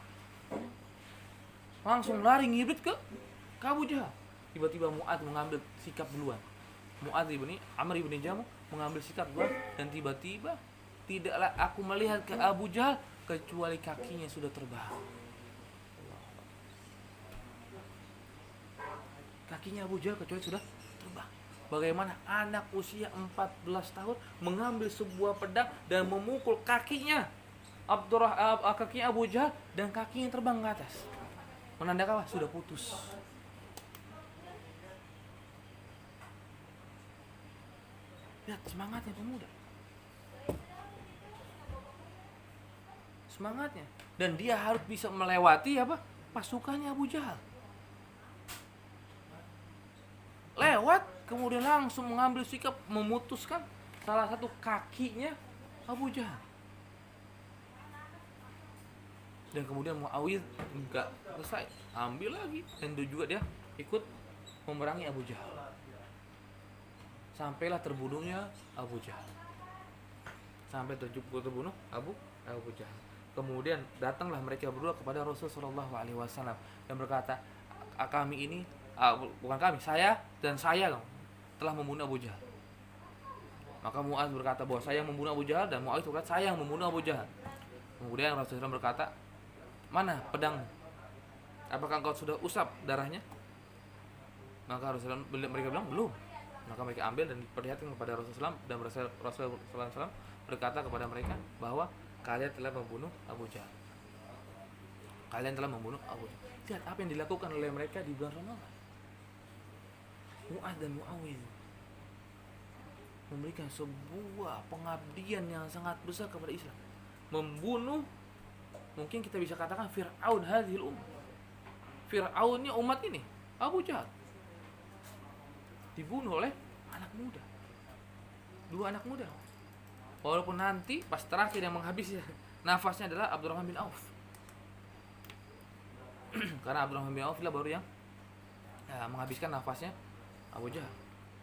Langsung lari ngibrit ke Abu Jahal. Tiba-tiba Mu'adz mengambil sikap duluan. Mu'adz Amr ibn Jamuh mengambil sikap duluan, dan tiba-tiba tidaklah aku melihat ke Abu Jahal kecuali kakinya sudah terbang. Kakinya Abu Jahal kecuali sudah terbang. Bagaimana anak usia 14 tahun mengambil sebuah pedang dan memukul kakinya kakinya Abu Jahal, dan kakinya terbang ke atas. Menandakan sudah putus. Lihat semangatnya pemuda. semangatnya, dan dia harus bisa melewati apa? Pasukannya Abu Jahal. Lewat, kemudian langsung mengambil sikap memutuskan salah satu kakinya Abu Jahal. Dan kemudian Muawiyah enggak selesai, ambil lagi, dan juga dia ikut memerangi Abu Jahal. Sampailah terbunuhnya Abu Jahal. Sampai terbunuh Abu Jahal. Kemudian datanglah mereka berdua kepada Rasulullah SAW dan berkata, kami ini, bukan kami, saya dan saya telah membunuh Abu Jahal. Maka Muaz berkata bahwa saya yang membunuh Abu Jahal, dan Muaz berkata saya yang membunuh Abu Jahal. Kemudian Rasulullah berkata, mana pedang? Apakah engkau sudah usap darahnya? Maka mereka bilang belum. Maka mereka ambil dan perlihatkan kepada Rasulullah, dan Rasulullah SAW berkata kepada mereka bahwa kalian telah membunuh Abu Jahal. Kalian telah membunuh Abu Jahal. Lihat apa yang dilakukan oleh mereka di bulan Ramadan. Mu'adz dan Muawiyah memberikan sebuah pengabdian yang sangat besar kepada Islam. Membunuh, mungkin kita bisa katakan Fir'aun hadhil ummah. Fir'aunnya umat ini, Abu Jahal. Dibunuh oleh anak muda. 2 anak muda. Walaupun nanti pas terakhir yang menghabisi nafasnya adalah Abdurrahman bin Auf. Karena Abdurrahman bin Auf lah baru yang menghabiskan nafasnya Abu Jahal.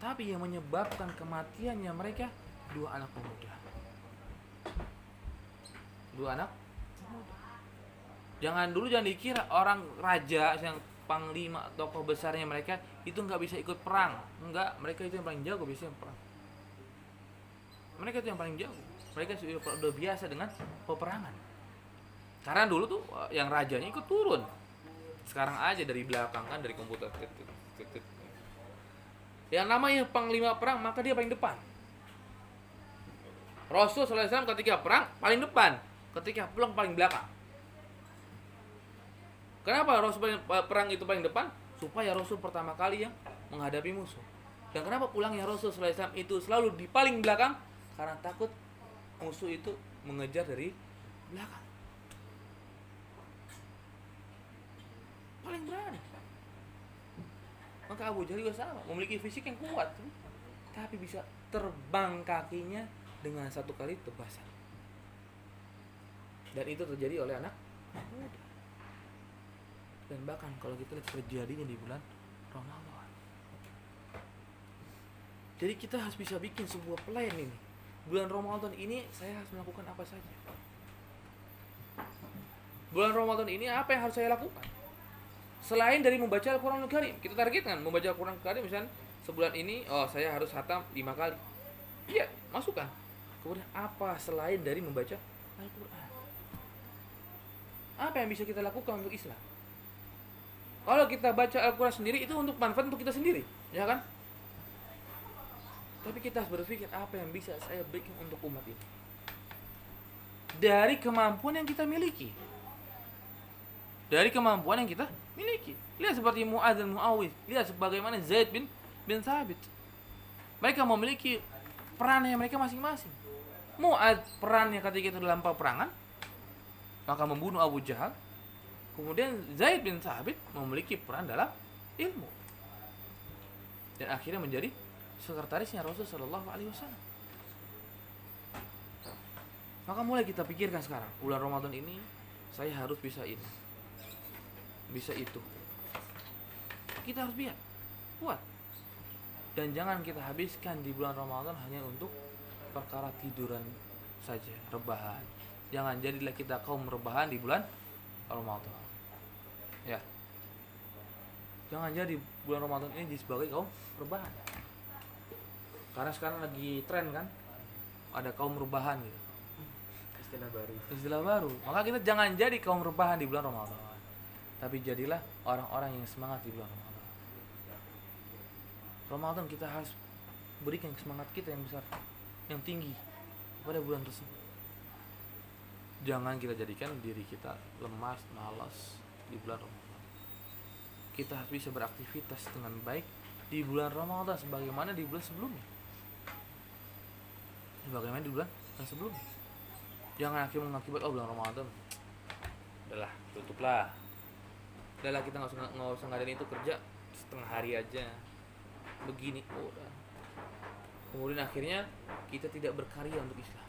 Tapi yang menyebabkan kematiannya mereka 2 anak pemuda. 2 anak pemuda. Jangan dikira orang raja yang panglima tokoh besarnya mereka itu nggak bisa ikut perang. Enggak, mereka itu yang paling jago biasanya perang. Mereka itu yang paling jago. Mereka sudah biasa dengan peperangan. Karena dulu tuh yang rajanya ikut turun. Sekarang aja dari belakang kan, dari komputer. Yang namanya panglima perang, maka dia paling depan. Rasul SAW ketika perang paling depan, ketika pulang paling belakang. Kenapa Rasul perang itu paling depan? Supaya Rasul pertama kali yang menghadapi musuh. Dan kenapa pulangnya Rasul SAW itu selalu di paling belakang? Karena takut musuh itu mengejar dari belakang. Paling berani. Maka Abu Jahal juga sama, memiliki fisik yang kuat, tapi bisa terbang kakinya dengan 1 kali tebasan. Dan itu terjadi oleh anak muda. Dan bahkan kalau kita lihat terjadinya di bulan Ramadan. Jadi kita harus bisa bikin sebuah plan ini. Bulan Ramadan ini saya harus melakukan apa saja. Bulan Ramadan ini apa yang harus saya lakukan? Selain dari membaca Al-Quranul Karim, kita targetkan membaca Al-Quran Karim misalnya sebulan ini, saya harus khatam 5 kali. Iya, masukkan. Kemudian apa selain dari membaca Al-Quran? Apa yang bisa kita lakukan untuk Islam? Kalau kita baca Al-Quran sendiri itu untuk manfaat untuk kita sendiri, ya kan? Tapi kita harus berpikir apa yang bisa saya berikan untuk umat ini dari kemampuan yang kita miliki. Dari kemampuan yang kita miliki. Lihat seperti Mu'adz dan Muawiyah. Lihat sebagaimana Zaid bin Thabit. Mereka memiliki perannya mereka masing-masing. Mu'adz perannya ketika itu dalam peperangan, maka membunuh Abu Jahal. Kemudian Zaid bin Thabit memiliki peran dalam ilmu. Dan akhirnya menjadi sekretarisnya Rasulullah SAW. Maka mulai kita pikirkan sekarang, bulan Ramadan ini saya harus bisa ini, bisa itu. Kita harus biar kuat. Dan jangan kita habiskan di bulan Ramadan hanya untuk perkara tiduran saja, rebahan. Jangan jadilah kita kaum rebahan di bulan Ramadan. Ya. Jangan jadi bulan Ramadan ini sebagai kaum rebahan. Karena sekarang lagi tren kan, ada kaum rebahan gitu. Istilah baru. Maka kita jangan jadi kaum rebahan di bulan Ramadan, tapi jadilah orang-orang yang semangat di bulan Ramadan. Ramadan kita harus berikan semangat kita yang besar, yang tinggi pada bulan tersebut. Jangan kita jadikan diri kita lemas, malas di bulan Ramadan. Kita harus bisa beraktivitas dengan baik di bulan Ramadan sebagaimana di bulan sebelumnya. Sebagaimana di bulan sebelumnya. Jangan akhirnya mengakibat bulan Ramadan udahlah tutuplah, udahlah kita nggak usah ngadain itu, kerja setengah hari aja begini, udah. Kemudian akhirnya kita tidak berkarya untuk Islam.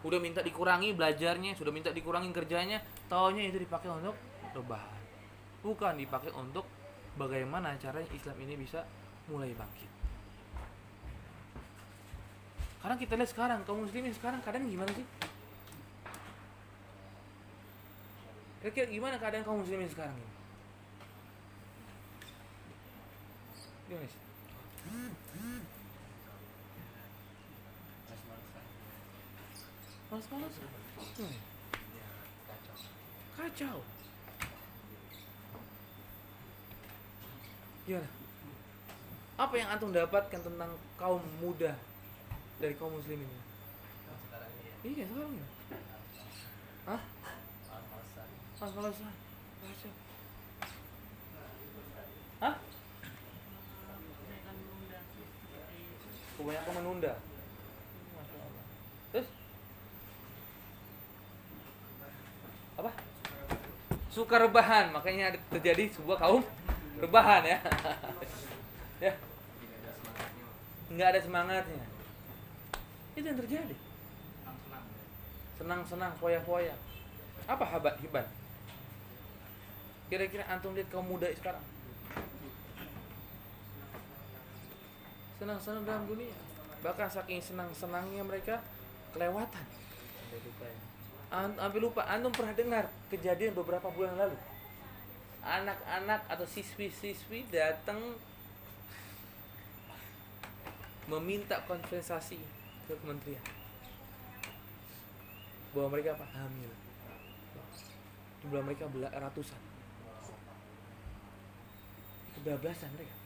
Udah minta dikurangi belajarnya, sudah minta dikurangi kerjanya, taunya itu dipakai untuk rebahan, bukan dipakai untuk bagaimana caranya Islam ini bisa mulai bangkit. Karena kita lihat sekarang kaum muslimin sekarang keadaan gimana sih? Kira-kira gimana keadaan kaum muslimin sekarang ini? Gimana sih? Malas-malasan. Kacau. Gimana? Apa yang antum dapatkan tentang kaum muda dari kaum muslimin ini? Iya sekarang ini. Hah? Malas-malasan. Kacau. Hah? Kebanyakan menunda. Masya Allah. Terus? Apa? Suka rebahan, makanya terjadi sebuah kaum rebahan ya. Ya. Nggak ada semangatnya. Itu yang terjadi. Senang-senang, foya-foya. Apa hiban? Kira-kira antum lihat kaum muda sekarang senang-senang dalam dunia, bahkan saking senang-senangnya mereka kelewatan. Sampai lupa. Antum pernah dengar kejadian beberapa bulan lalu, anak-anak atau siswi-siswi datang meminta kompensasi ke kementerian bahwa mereka hamil. Jumlah mereka ratusan, kebablasan mereka.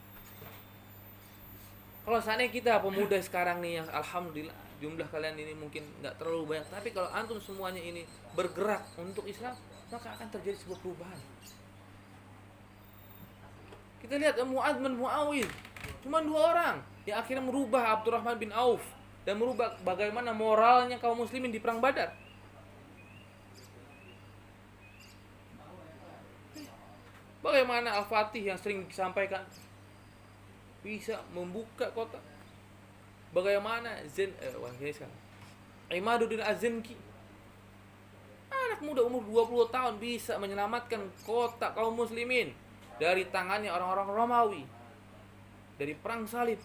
Kalau seandainya kita pemuda sekarang nih yang alhamdulillah jumlah kalian ini mungkin nggak terlalu banyak, tapi kalau antum semuanya ini bergerak untuk Islam, maka akan terjadi sebuah perubahan. Kita lihat Mu'adz bin Muawiyah, cuma 2 orang yang akhirnya merubah Abdurrahman bin Auf dan merubah bagaimana moralnya kaum muslimin di perang Badar. Bagaimana Al-Fatih yang sering disampaikan bisa membuka kota. Bagaimana Imaduddin Az-Zinki, anak muda umur 20 tahun bisa menyelamatkan kota kaum muslimin dari tangannya orang-orang Romawi, dari perang salib.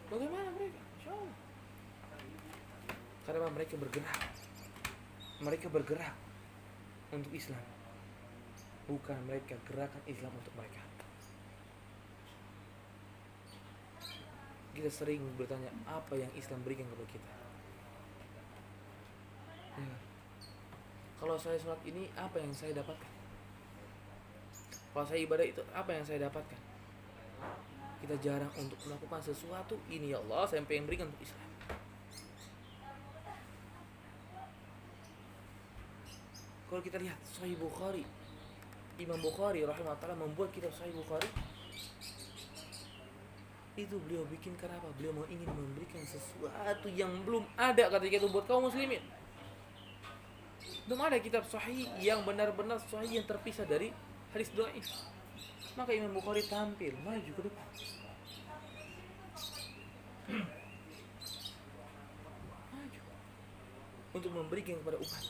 Bagaimana mereka? Insyaallah. Karena mereka bergerak untuk Islam, bukan mereka gerakan Islam untuk mereka. Kita sering bertanya, apa yang Islam berikan kepada kita? Ya. Kalau saya sholat ini, apa yang saya dapatkan? Kalau saya ibadah itu, apa yang saya dapatkan? Kita jarang untuk melakukan sesuatu. Ini ya Allah, saya pengen berikan untuk Islam. Kalau kita lihat Sahih Bukhari, Imam Bukhari rahimahullah membuat kitab Sahih Bukhari. Itu beliau bikin kenapa? Beliau mau ingin memberikan sesuatu yang belum ada ketika itu buat kaum muslimin. Belum ada kitab sahih yang benar-benar sahih yang terpisah dari hadis dhaif. Maka Imam Bukhari tampil maju ke depan. Maju untuk memberikan kepada umat.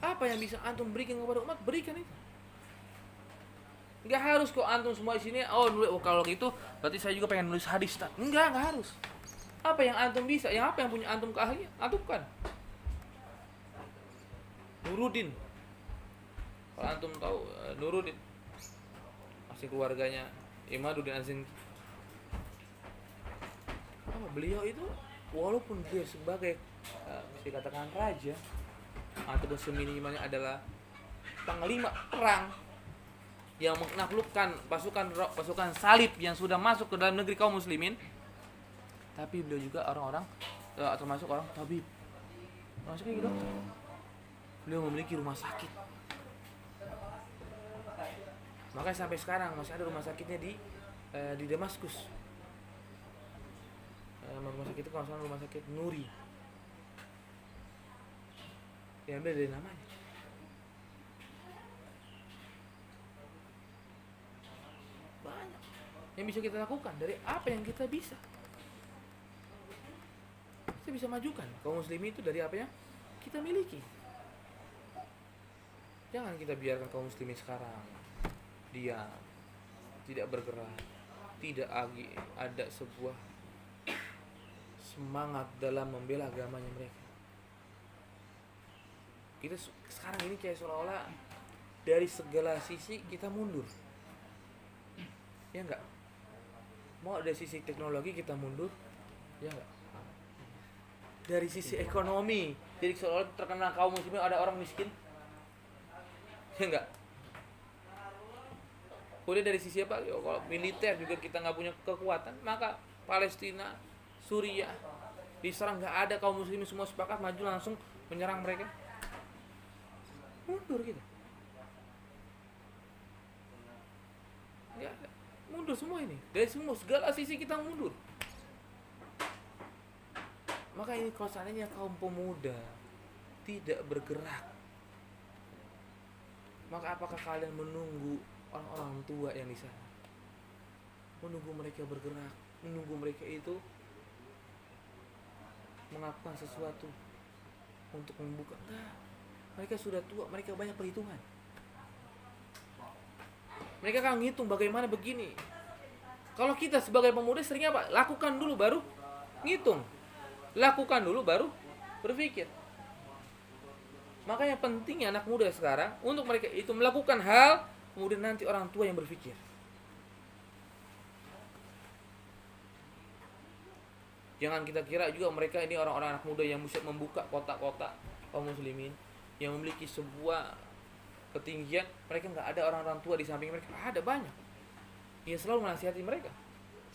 Apa yang bisa antum berikan kepada umat, berikan itu. Enggak harus kok antum semua di sini kalau gitu berarti saya juga pengen nulis hadis. Enggak harus. Apa yang antum bisa, apa yang punya antum keahlian, antum kan. Nuruddin. Kalau antum tahu Nuruddin, masih keluarganya Imaduddin Az-Zinki. Beliau itu walaupun dia sebagai bisa dikatakan raja atau seminimalnya adalah panglima perang yang menaklukkan pasukan salib yang sudah masuk ke dalam negeri kaum muslimin, tapi beliau juga orang-orang termasuk orang tabib, termasuk gitu. Beliau memiliki rumah sakit, makanya sampai sekarang masih ada rumah sakitnya di Damaskus. nama rumah sakit itu kalau salah rumah sakit Nuri. Diambil dari namanya. Banyak yang bisa kita lakukan dari apa yang kita bisa. Kita bisa majukan kaum muslimin itu dari apa yang kita miliki. Jangan kita biarkan kaum muslimin sekarang diam, tidak bergerak, tidak lagi ada sebuah semangat dalam membela agamanya mereka. Kita sekarang ini kayak seolah-olah dari segala sisi kita mundur. Ya enggak? Mau dari sisi teknologi kita mundur, ya enggak? Dari sisi ekonomi, jadi seolah-olah terkena kaum muslimin ada orang miskin. Ya enggak? Kemudian dari sisi apa? Ya, kalau militer juga kita nggak punya kekuatan, maka Palestina, Suriah diserang, nggak ada kaum muslimin semua sepakat maju langsung menyerang mereka. Mundur kita. Ya, mundur semua ini. Dari semua segala sisi kita mundur. Maka ini kalau seandainya kaum pemuda tidak bergerak, maka apakah kalian menunggu orang-orang tua yang di sana? Menunggu mereka bergerak, menunggu mereka itu melakukan sesuatu untuk membuka. Nah, mereka sudah tua, mereka banyak perhitungan. Mereka akan ngitung bagaimana begini. Kalau kita sebagai pemuda sering apa? Lakukan dulu baru ngitung. Lakukan dulu baru berpikir. Makanya pentingnya anak muda sekarang untuk mereka itu melakukan hal, kemudian nanti orang tua yang berpikir. Jangan kita kira juga mereka ini orang-orang anak muda yang bisa membuka kotak-kotak kaum muslimin, yang memiliki sebuah ketinggian. Mereka nggak ada orang-orang tua di samping mereka. Ada banyak. Dia selalu menasihati mereka.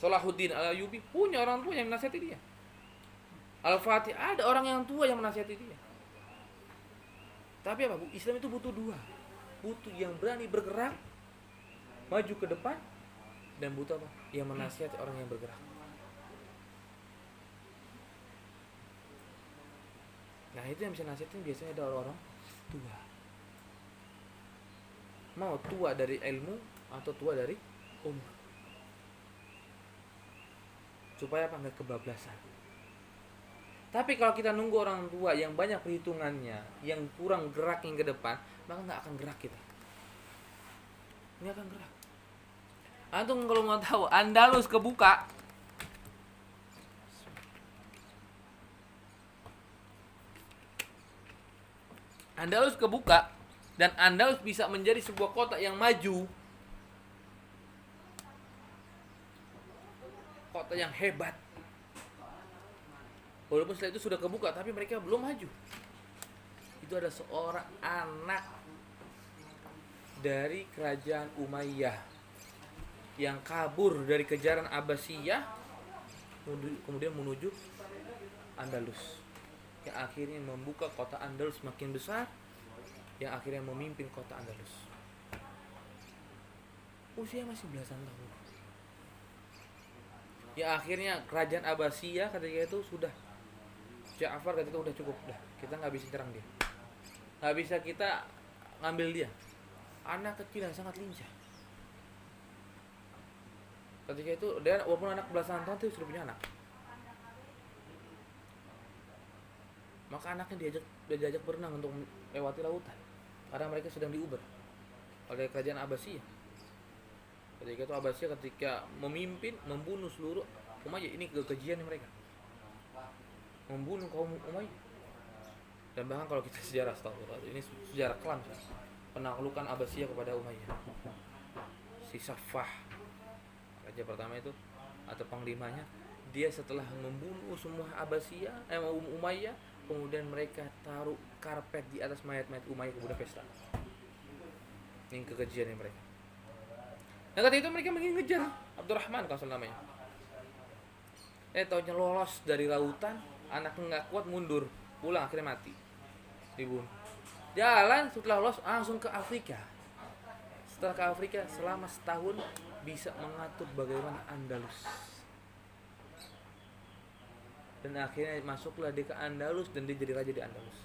Salahuddin Al-Ayyubi punya orang tua yang menasihati dia. Al-Fatih ada orang yang tua yang menasihati dia. Tapi apa? Islam itu butuh dua. Butuh yang berani bergerak, maju ke depan, dan butuh apa? Yang menasihati orang yang bergerak. Nah itu yang bisa nasihatin biasanya ada orang-orang tua. Mau tua dari ilmu atau tua dari umur. Supaya apa? Nggak kebablasan. Tapi kalau kita nunggu orang tua yang banyak perhitungannya, yang kurang gerak yang ke depan, maka nggak akan gerak kita. Nggak akan gerak. Antum kalau mau tahu, Andalus kebuka. Andalus kebuka dan Andalus bisa menjadi sebuah kota yang maju. Kota yang hebat. Walaupun setelah itu sudah kebuka, tapi mereka belum maju. Itu ada seorang anak dari kerajaan Umayyah yang kabur dari kejaran Abbasiyah, kemudian menuju Andalus, yang akhirnya membuka kota Andalus makin besar, yang akhirnya memimpin kota Andalus. Usia masih belasan tahun. Ya akhirnya kerajaan Abbasiyah ketika itu sudah, Ja'far ketika itu udah cukup, udah kita nggak bisa serang dia, nggak bisa kita ngambil dia. Anak kecil yang sangat lincah. Ketika itu dia walaupun anak belasan tahun itu sudah punya anak. Maka anaknya diajak berenang untuk melewati lautan, karena mereka sedang diuber oleh kerajaan Abbasiyah. Ketika itu Abbasiyah ketika memimpin membunuh seluruh Umayyah, ini kekejian mereka. Membunuh kaum Umayyah. Dan bahkan kalau kita sejarah astagfirullah, ini sejarah kelam penaklukan Abbasiyah kepada Umayyah. Si Saffah, raja pertama itu atau panglimanya, dia setelah membunuh semua Abbasiyah, Umayyah, kemudian mereka taruh karpet di atas mayat-mayat Umayyah, kemudian pesta. Ini kekejian mereka. Nah ketika itu mereka ingin ngejar Abdurrahman kalau namanya. Taunya lolos dari lautan, anaknya nggak kuat mundur, pulang akhirnya mati, dibunuh. Jalan setelah lolos langsung ke Afrika. Setelah ke Afrika selama setahun bisa mengatur bagaimana Andalus. Dan akhirnya masuklah dia ke Andalus dan dia jadi raja di Andalus.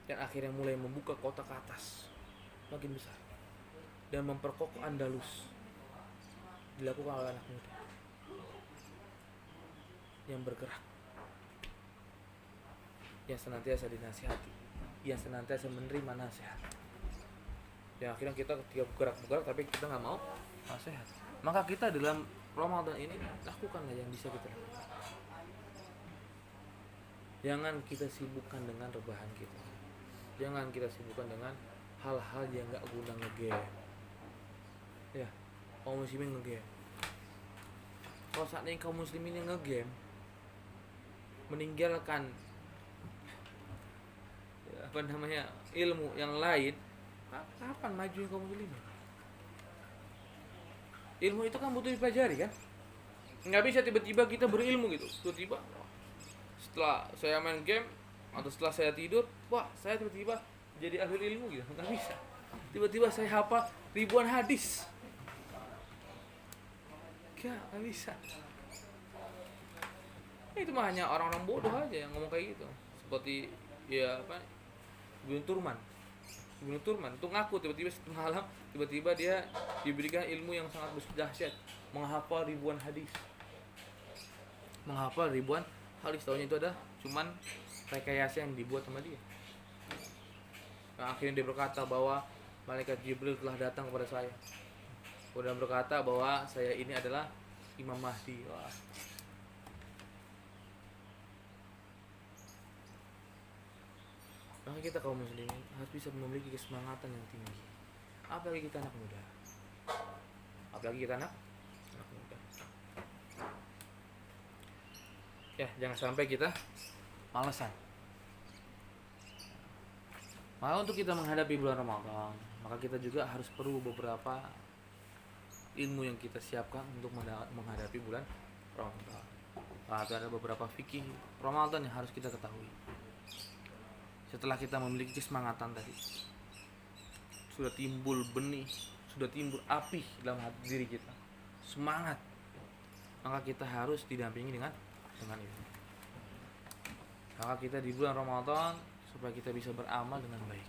Dan akhirnya mulai membuka kota ke atas makin besar dan memperkokoh Andalus. Dilakukan oleh anak muda yang bergerak, yang senantiasa dinasihati, yang senantiasa menerima nasihat. Ya akhirnya kita ketika bergerak tapi kita nggak mau nasihat. Maka kita dalam Ramadan ini lakukanlah yang bisa kita lakukan. Jangan kita sibukkan dengan rebahan kita. Jangan kita sibukkan dengan hal-hal yang nggak guna nge-game. Ya, kaum muslimin nge-game. Kalau saat ini kaum muslimin yang nge-game, meninggalkan ilmu yang lain, kapan maju kaum muslimin? Ilmu itu kan butuh dipelajari kan? Nggak bisa tiba-tiba kita berilmu gitu. Tiba-tiba setelah saya main game atau setelah saya tidur, wah saya tiba-tiba jadi ahli ilmu gitu. Nggak bisa. Tiba-tiba saya hafal ribuan hadis. Nggak bisa. Itu mah hanya orang-orang bodoh aja yang ngomong kayak gitu. Seperti ya apa? Ibnu Turman itu ngaku tiba-tiba setengah malam tiba-tiba dia diberikan ilmu yang sangat dahsyat, menghafal ribuan hadis. Tahunya itu ada cuman rekayasa yang dibuat sama dia. Nah, akhirnya dia berkata bahwa malaikat Jibril telah datang kepada saya. Kemudian berkata bahwa saya ini adalah Imam Mahdi. Wah. Maka kita kaum muslimin harus bisa memiliki kesemangatan yang tinggi. Apalagi kita anak muda. Ya, jangan sampai kita malesan. Maka untuk kita menghadapi bulan Ramadan, maka kita juga harus perlu beberapa ilmu yang kita siapkan untuk menghadapi bulan Ramadan. Ada beberapa fikih Ramadan yang harus kita ketahui. Setelah kita memiliki kesemangatan tadi, sudah timbul benih, sudah timbul api dalam hati diri kita, semangat, maka kita harus didampingi dengan itu. Maka kita di bulan Ramadan supaya kita bisa beramal dengan baik.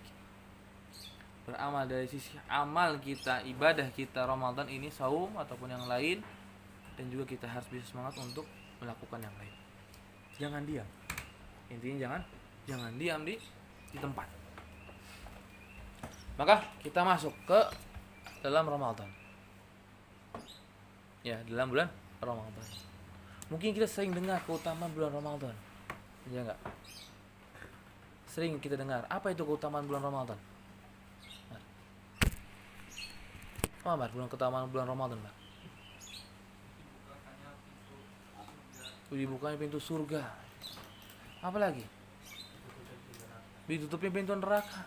Beramal dari sisi amal kita, ibadah kita Ramadan ini, saum ataupun yang lain, dan juga kita harus bisa semangat untuk melakukan yang lain. Jangan diam. Intinya jangan diam di tempat. Maka kita masuk ke dalam Ramadan. Ya, dalam bulan Ramadan. Mungkin kita sering dengar keutamaan bulan Ramadan. Ya enggak? Sering kita dengar, apa itu keutamaan bulan Ramadan? Apa keutamaan bulan Ramadan, Pak? Dibukanya pintu surga. Apa lagi? Ditutupnya pintu neraka.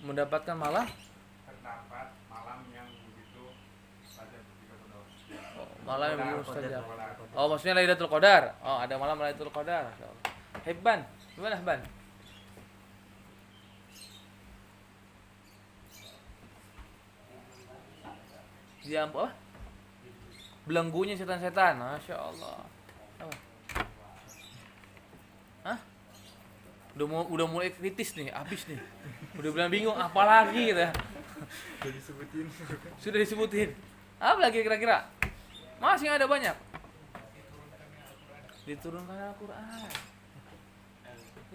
Mendapatkan malam yang begitu saja ketika berdoa. Malam yang begitu saja. Oh, maksudnya Lailatul Qadar. Oh, ada malam Lailatul Qadar. Hibban, gimana Hibban? Dia apa? Belenggunya setan-setan. Masya Allah. Apa? Hah? Udah mulai kritis nih, habis nih. Udah bilang bingung, apalagi gitu ya. Sudah disebutin. Apa lagi kira-kira? Masih ada banyak. Diturunkan Al-Quran.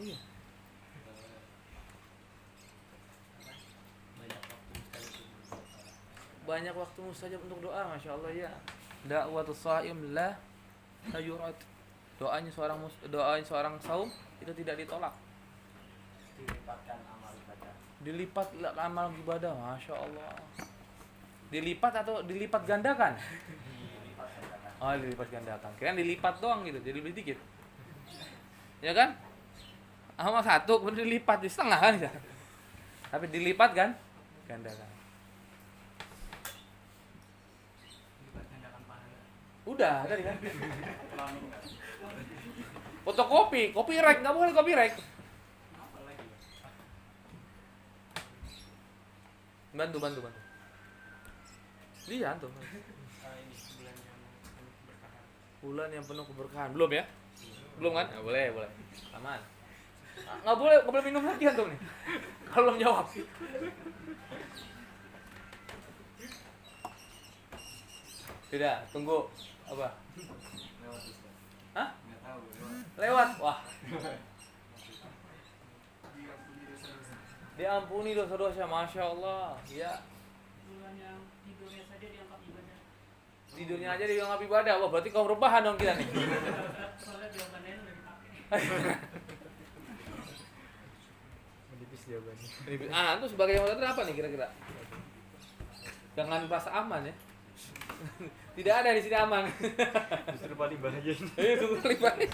Iya. Banyak waktu mustajab untuk doa, Masya Allah ya. Da'watus sha'im la yurat. Doanya seorang saum itu tidak ditolak. Dilipat amal ibadah, Masya Allah. Dilipat atau dilipat gandakan? Oh, dilipat gandakan. Kirain dilipat doang gitu, jadi lebih dikit. Ya kan? Amal satu kemudian dilipat di setengah kan ya. Tapi dilipat kan? Gandakan. Udah, tadi kan? Fotokopi, copyright, nggak boleh copyright. Bantu. Dia tuh. Ini bulan yang penuh keberkahan. Bulan yang penuh keberkahan. Belum ya? Belum kan? Ya, boleh. Aman. Nggak boleh minum lagi antum nih. Kalau belum jawab. Tidak, tunggu apa? Lewat Ustaz. Hah? Nggak tahu lewat. Lewat. Wah. Diampuni dosa-dosa, masya Allah. Ya. Bulan yang tidurnya saja dianggap ibadah. Tidurnya aja dianggap ibadah. Wah, berarti kaum rebahan dong kita nih. Soalnya jawabannya udah dipakai. Menipis jawabannya. Itu sebagai yang moderator apa nih kira-kira? Jangan merasa aman ya. Tidak ada di sini aman. Justru paling bahaya ini. Itu paling baik.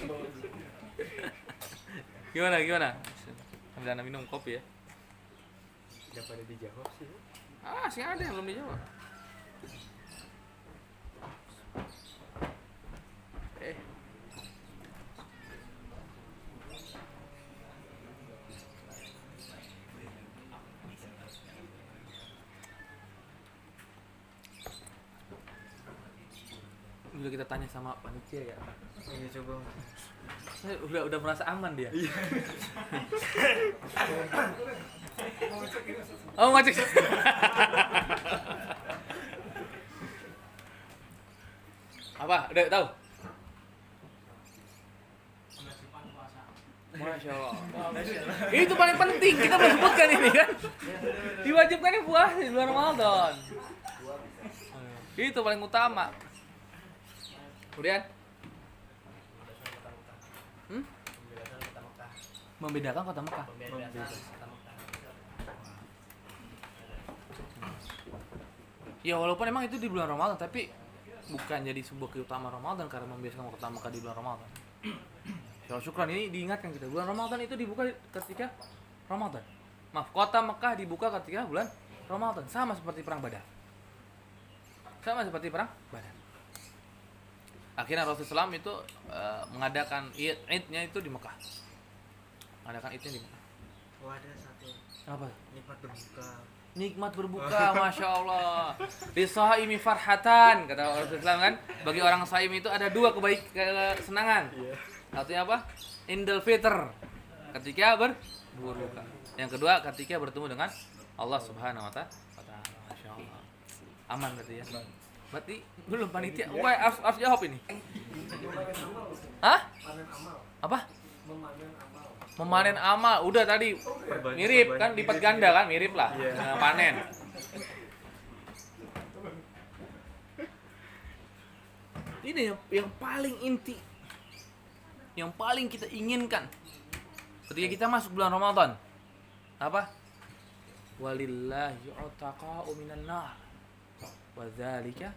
Gimana? Sambil Anda minum kopi ya. Udah pada dijawab sih. Sih ada yang belum dijawab. Dulu kita tanya sama panitia ya. Ini coba. Udah merasa aman dia. Oh, ngecek. Apa? Udah tahu? Kewajiban puasa. Masya Allah. Itu paling penting kita belum sebutkan ini kan. Diwajibkannya puasa di bulan Ramadan. Itu paling utama. Kemudian membedakan kota Mekah. Ya walaupun emang itu di bulan Ramadan, tapi bukan jadi sebuah keutamaan Ramadan karena membiasakan kota Mekah di bulan Ramadan. Ya syukran, ini diingatkan kita. Bulan Ramadan itu dibuka ketika Ramadan. Maaf, kota Mekah dibuka ketika bulan Ramadan, sama seperti perang Badar. Akhirnya Rasulullah SAW itu mengadakan Idnya itu di Mekah. Oh, ada satu. Apa? Nikmat berbuka. Nikmat berbuka, masya Allah. Lisaimi farhatan, kata Rasulullah kan. Bagi orang saim itu ada dua kesenangan. Satunya apa? Indul Fitr, ketika berbuka. Yang kedua ketika bertemu dengan Allah Subhanahu wa Ta'ala. Masya Allah. Aman berarti ya. Berarti belum panitia. Wah, harus jawab ini. Hah? Apa? Memanen amal. Udah tadi mirip kan, lipat ganda kan, mirip lah. Dengan panen. Ini yang paling inti, yang paling kita inginkan ketika kita masuk bulan Ramadan. Apa? Walillahi utaqa'u minan nar. Wa dzalika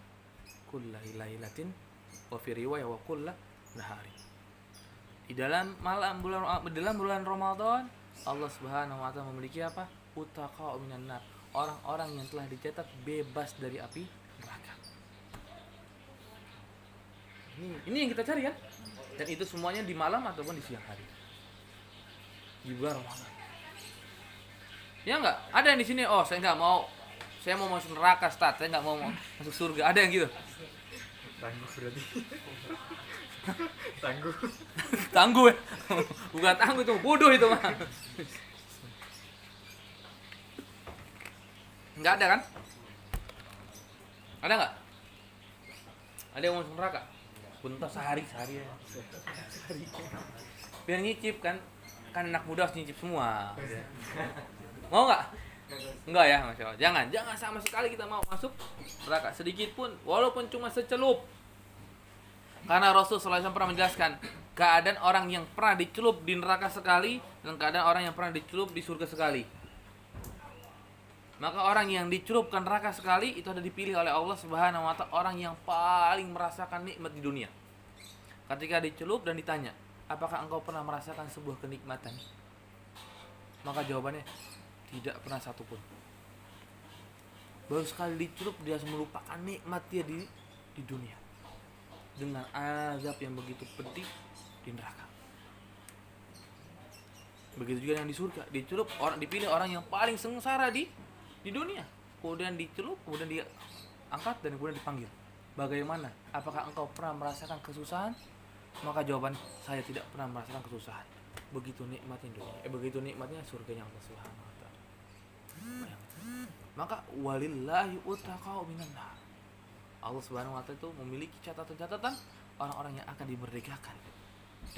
kullu lailatin wa fi riwayah wa kullu nahari. Di dalam bulan Ramadan Allah Subhanahu wa taala memiliki apa? Utaqa'u minan nar. Orang-orang yang telah dicatat bebas dari api neraka. Ini yang kita cari kan? Dan itu semuanya di malam ataupun di siang hari. Di bulan Ramadan. Ya enggak? Ada yang di sini, oh saya enggak mau, saya mau masuk neraka, Ustaz. Saya enggak mau masuk surga. Ada yang gitu? Tangguh berarti. Tangguh. Tangguh ya? Bukan tangguh itu, bodoh itu mah. Enggak ada kan? Ada enggak? Ada yang mau masuk neraka? Bentar sehari ya. Biar nyicip kan anak muda harus nyicip semua. Mau nggak? Enggak ya, Masya Allah. Jangan sama sekali kita mau masuk neraka sedikit pun, walaupun cuma secelup. Karena Rasulullah SAW pernah menjelaskan keadaan orang yang pernah dicelup di neraka sekali dan keadaan orang yang pernah dicelup di surga sekali. Maka orang yang dicelupkan neraka sekali itu ada dipilih oleh Allah Subhanahu wa taala orang yang paling merasakan nikmat di dunia. Ketika dicelup dan ditanya, "Apakah engkau pernah merasakan sebuah kenikmatan?" Maka jawabannya, tidak pernah satupun. Baru sekali dicelup dia harus melupakan nikmat dia di dunia dengan azab yang begitu pedih di neraka. Begitu juga yang di surga, dicelup orang, dipilih orang yang paling sengsara di dunia, kemudian dicelup, kemudian dia angkat dan kemudian dipanggil. Bagaimana? Apakah engkau pernah merasakan kesusahan? Maka jawaban, saya tidak pernah merasakan kesusahan. Begitu nikmatnya dunia, begitu nikmatnya surganya Allah Subhanahu wa taala. Maka walillahi utaqau minan nar. Allah Subhanahu wa taala itu memiliki catatan-catatan orang-orang yang akan dimerdekakan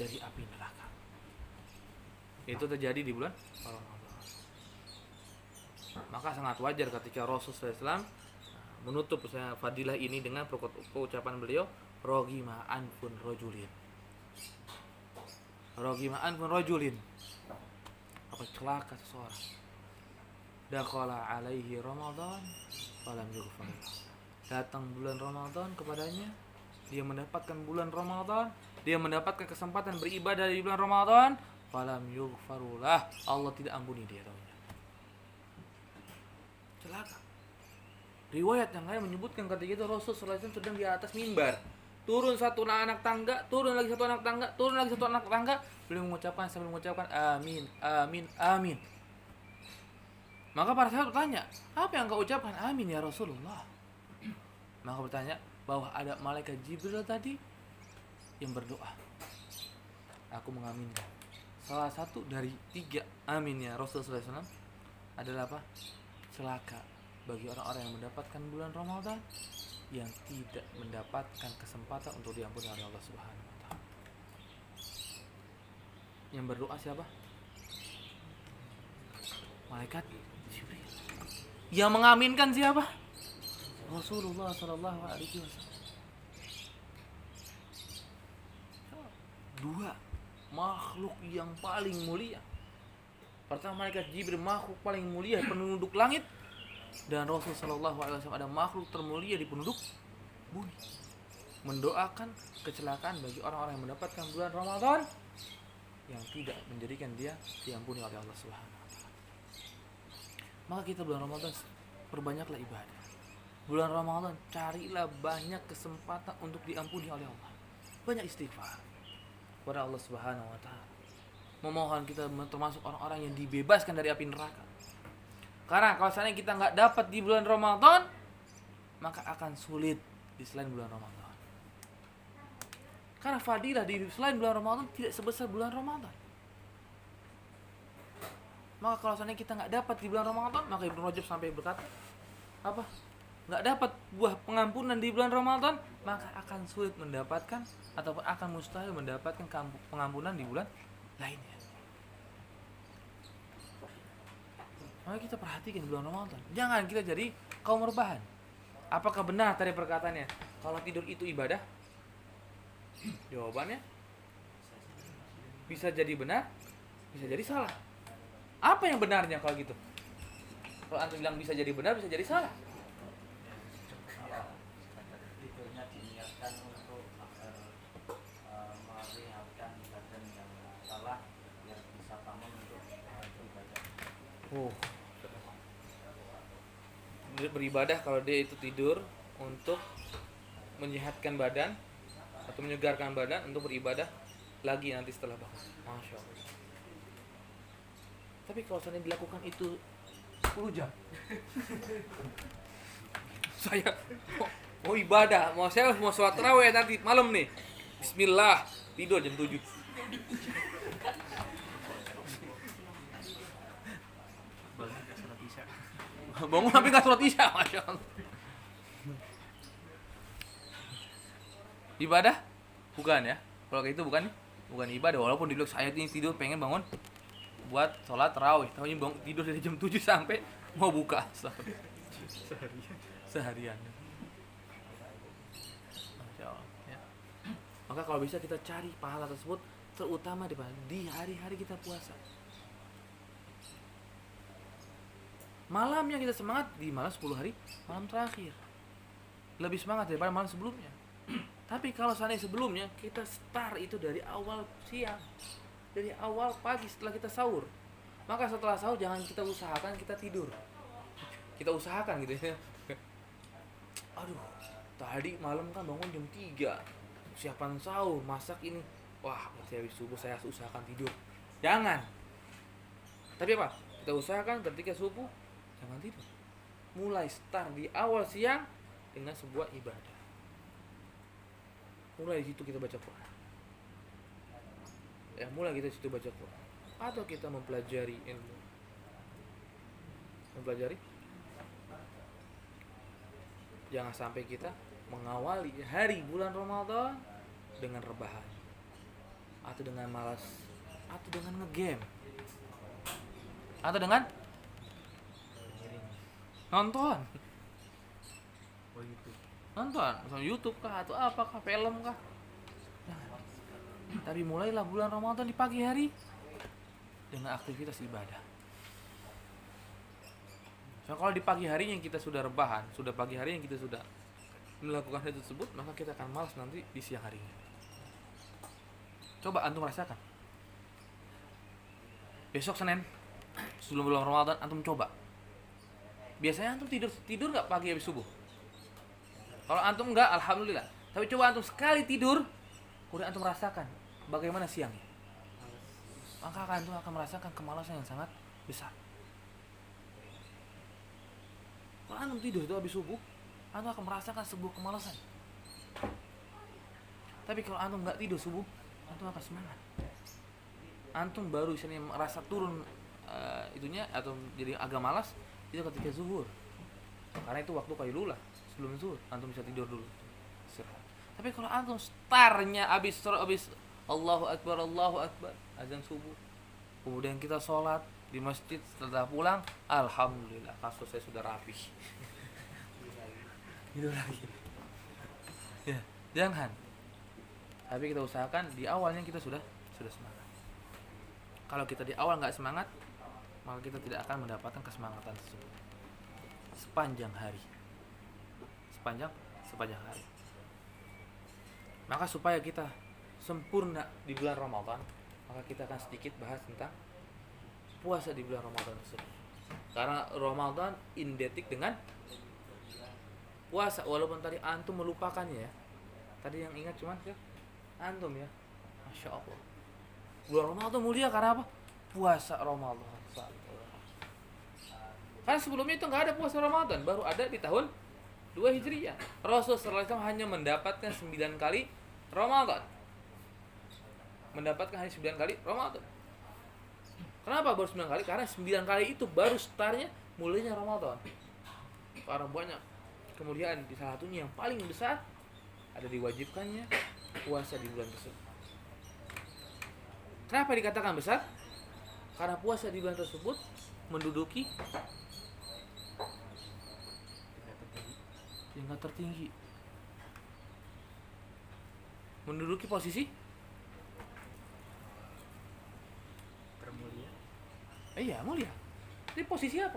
dari api neraka. Itu terjadi di bulan Ramadan. Maka sangat wajar ketika Rasulullah SAW menutup fadilah ini dengan ucapan beliau, roghima anfun rojulin. Roghima anfun rojulin. Apa celaka seseorang. Dakhala alaihi Ramadan falam yughfar. Datang bulan Ramadan kepadanya, dia mendapatkan bulan Ramadan, dia mendapatkan kesempatan beribadah di bulan Ramadan, falam yughfarullah, Allah tidak ampuni dia tahunya. Celaka. Riwayat yang lain menyebutkan ketika itu Rasulullah SAW sedang di atas mimbar. Turun satu anak tangga, turun lagi satu anak tangga, turun lagi satu anak tangga, beliau mengucapkan sambil mengucapkan amin, amin, amin. Maka para sahabat bertanya, apa yang kau ucapkan? Amin ya Rasulullah. Maka bertanya bahwa ada malaikat Jibril tadi yang berdoa. Aku mengaminkan. Salah satu dari 3 aminnya Rasulullah SAW adalah apa? Celaka bagi orang-orang yang mendapatkan bulan Ramadan yang tidak mendapatkan kesempatan untuk diampuni oleh Allah Subhanahu wa taala. Yang berdoa siapa? Malaikat Jibril. Yang mengaminkan siapa? Rasulullah sallallahu alaihi wasallam. 2 makhluk yang paling mulia. Pertama malaikat Jibril, makhluk paling mulia penduduk langit, dan Rasul sallallahu alaihi wasallam ada makhluk termulia di penduduk bumi. Mendoakan kecelakaan bagi orang-orang yang mendapatkan bulan Ramadan yang tidak menjadikan dia diampuni oleh Allah Subhanahu wa taala. Maka kita bulan Ramadan perbanyaklah ibadah. Bulan Ramadan carilah banyak kesempatan untuk diampuni oleh Allah. Banyak istighfar kepada Allah Subhanahu wa taala. Memohon kita termasuk orang-orang yang dibebaskan dari api neraka. Karena kalau seandainya kita nggak dapat di bulan Ramadan, maka akan sulit di selain bulan Ramadan. Karena fadilah di selain bulan Ramadan tidak sebesar bulan Ramadan. Maka kalau seandainya kita nggak dapat di bulan Ramadan, maka Ibnu Rajab sampai berkata, apa? Nggak dapat buah pengampunan di bulan Ramadan, maka akan sulit mendapatkan ataupun akan mustahil mendapatkan pengampunan di bulan lainnya. Maka kita perhatikan bulan Ramadan. Jangan kita jadi kaum rebahan. Apakah benar tadi perkataannya kalau tidur itu ibadah? Jawabannya bisa jadi benar, bisa jadi salah. Apa yang benarnya kalau gitu? Kalau antum bilang bisa jadi benar, bisa jadi salah. Tidurnya diniatkan untuk agar meringankan badan yang salah, biar bisa bangun untuk beribadah. Beribadah kalau dia itu tidur untuk menyehatkan badan atau menyegarkan badan untuk beribadah lagi nanti setelah bangun. Masya Allah. Tapi kalau seandainya dilakukan itu 10 jam, saya mau ibadah, saya mau sholat tarawih nanti malam nih, Bismillah, tidur jam 7. Bangun tapi nggak sholat isya, Masya Allah. Ibadah? Bukan ya. Kalau kayak itu bukan ibadah. Walaupun di blog saya ini tidur pengen bangun buat sholat tarawih, tahunya bangun tidur dari jam 7 sampai mau buka seharian. Masya Allah, ya. Maka kalau bisa kita cari pahala tersebut, terutama di hari-hari kita puasa. Malamnya kita semangat di malam 10 hari malam terakhir. Lebih semangat daripada malam sebelumnya. Tapi kalau seandainya sebelumnya kita start itu dari awal siang, dari awal pagi setelah kita sahur, maka setelah sahur jangan kita usahakan kita tidur. Kita usahakan gitu ya. Aduh, tadi malam kan bangun jam 3, siapan sahur, masak ini. Wah, berarti habis subuh saya usahakan tidur. Jangan. Tapi apa? Kita usahakan ketika subuh jangan tidur. Mulai start di awal siang dengan sebuah ibadah. Mulai di situ kita baca Quran. Ya, mulai kita situ baca Quran. Atau kita mempelajari ilmu. Mempelajari. Jangan sampai kita mengawali hari bulan Ramadan dengan rebahan. Atau dengan malas. Atau dengan ngegame. Atau dengan nonton. Oh gitu. Nonton, misalnya YouTube kah atau apakah, film kah. Tapi mulailah bulan Ramadan di pagi hari dengan aktivitas ibadah. So, kalau di pagi harinya kita sudah rebahan, sudah pagi hari yang kita sudah melakukan hal tersebut, maka kita akan malas nanti di siang harinya. Coba antum rasakan. Besok Senin sebelum bulan Ramadan antum coba. Biasanya antum tidur nggak pagi habis subuh? Kalau antum nggak, alhamdulillah. Tapi coba antum sekali tidur, kemudian antum rasakan bagaimana siangnya. Maka antum akan merasakan kemalasan yang sangat besar. Kalau antum tidur itu habis subuh, antum akan merasakan sebuah kemalasan. Tapi kalau antum nggak tidur subuh, antum akan semangat. Antum baru misalnya merasa turun itunya atau jadi agak malas itu ketika zuhur. Karena itu waktu qailulah sebelum zuhur, antum bisa tidur dulu. Istirahat. Tapi kalau antum startnya habis Allahu Akbar, azan subuh. Kemudian kita sholat di masjid, setelah pulang, alhamdulillah kasur saya sudah rapi. Itu lagi. Ya, jangan. Tapi kita usahakan di awalnya kita sudah semangat. Kalau kita di awal nggak semangat, maka kita tidak akan mendapatkan kesemangatan tersebut sepanjang hari. Sepanjang hari. Maka supaya kita sempurna di bulan Ramadan, maka kita akan sedikit bahas tentang puasa di bulan Ramadan tersebut. Karena Ramadan identik dengan puasa, walaupun tadi antum melupakannya ya. Tadi yang ingat cuma antum ya. Masya Allah. Bulan Ramadan mulia karena apa? Puasa Ramadan. Karena sebelumnya itu nggak ada puasa Ramadan, baru ada di tahun 2 Hijriah. Rasulullah SAW hanya mendapatkan 9 kali Ramadan. Mendapatkan hanya 9 kali Ramadan. Kenapa baru 9 kali? Karena 9 kali itu baru startnya mulainya Ramadan. Karena banyak. Kemudian di salah satunya yang paling besar ada diwajibkannya puasa di bulan tersebut. Kenapa dikatakan besar? Karena puasa di bulan tersebut menduduki tingkat tertinggi. Menduduki posisi Termulia. iya, mulia. Jadi posisi apa?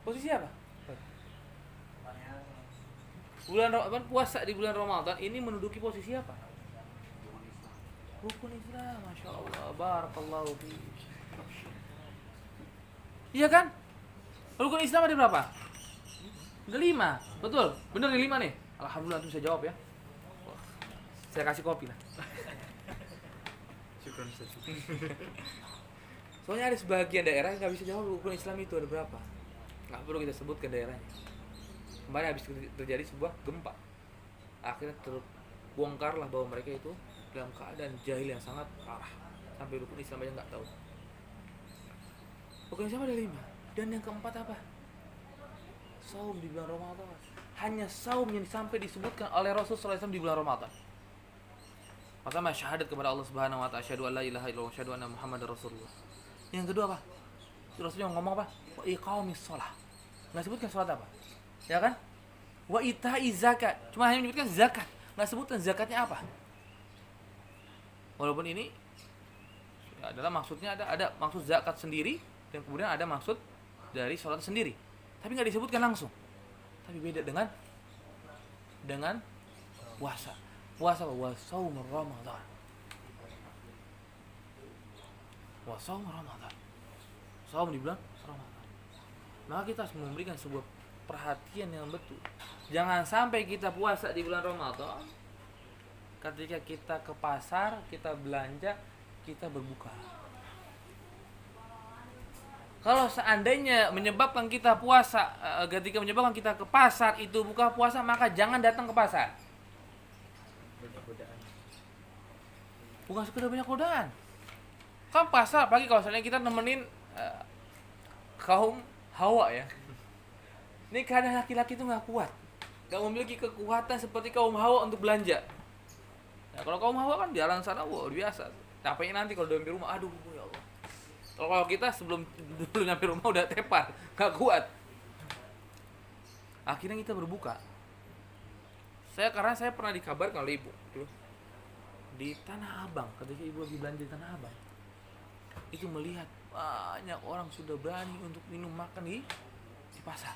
Posisi apa? Bulan Ramadan, puasa di bulan Ramadan ini menduduki posisi apa? Rukun Islam, Masya Allah, barakallahu fi. Iya kan? Rukun Islam ada berapa? Ada 5, betul? Bener nih 5 nih? Alhamdulillah antum bisa jawab ya. Wah, saya kasih kopi lah. Syukran Ustaz. Soalnya ada sebagian daerah yang nggak bisa jawab rukun Islam itu ada berapa. Nggak perlu kita sebutkan daerahnya. Kemarin habis terjadi sebuah gempa, akhirnya terbongkarlah bahwa mereka itu dalam keadaan jahil yang sangat parah, sampai rukun Islam aja nggak tahu. Rukun Islam ada 5. Dan yang keempat apa? Saum di bulan Ramadan. Hanya saum yang sampai disebutkan oleh Rasulullah SAW di bulan Ramadan. Pertama, syahadat kepada Allah Subhanahu wa ta'ala, asyhadu an la ilaha illallah wa asyhadu anna Muhammadar Rasulullah. Yang kedua apa? Rasulullah ngomong apa? Wa iqamis shalah. Enggak sebutkan salat apa? Ya kan? Wa ita'i zakat. Cuma hanya menyebutkan zakat. Enggak sebutkan zakatnya apa. Walaupun ini adalah maksudnya ada maksud zakat sendiri dan kemudian ada maksud dari salat sendiri. Tapi enggak disebutkan langsung. Tapi beda dengan puasa. Puasa wa shaum Ramadan. Wa shaum Ramadan. Saum di bulan Ramadan. Maka kita harus memberikan sebuah perhatian yang betul. Jangan sampai kita puasa di bulan Ramadan, ketika kita ke pasar, kita belanja, kita berbuka. Kalau seandainya menyebabkan kita puasa, ketika menyebabkan kita ke pasar itu buka puasa, maka jangan datang ke pasar. Banyak godaan. Bukan sekedar banyak godaan. Kan pasar, apalagi kalau seandainya kita nemenin kaum Hawa ya. Ini kadang laki-laki itu nggak kuat, nggak memiliki kekuatan seperti kaum Hawa untuk belanja. Nah, kalau kaum Hawa kan di jalan sana, wah biasa. Capeknya nanti kalau udah nyampe rumah, aduh ya Allah. Kalau kita sebelum dulu nyampe rumah udah tepar, nggak kuat. Akhirnya kita berbuka. Karena saya pernah dikabarkan oleh ibu tuh, di Tanah Abang, ketika ibu lagi belanja di Tanah Abang, itu melihat banyak orang sudah berani untuk minum makan di pasar.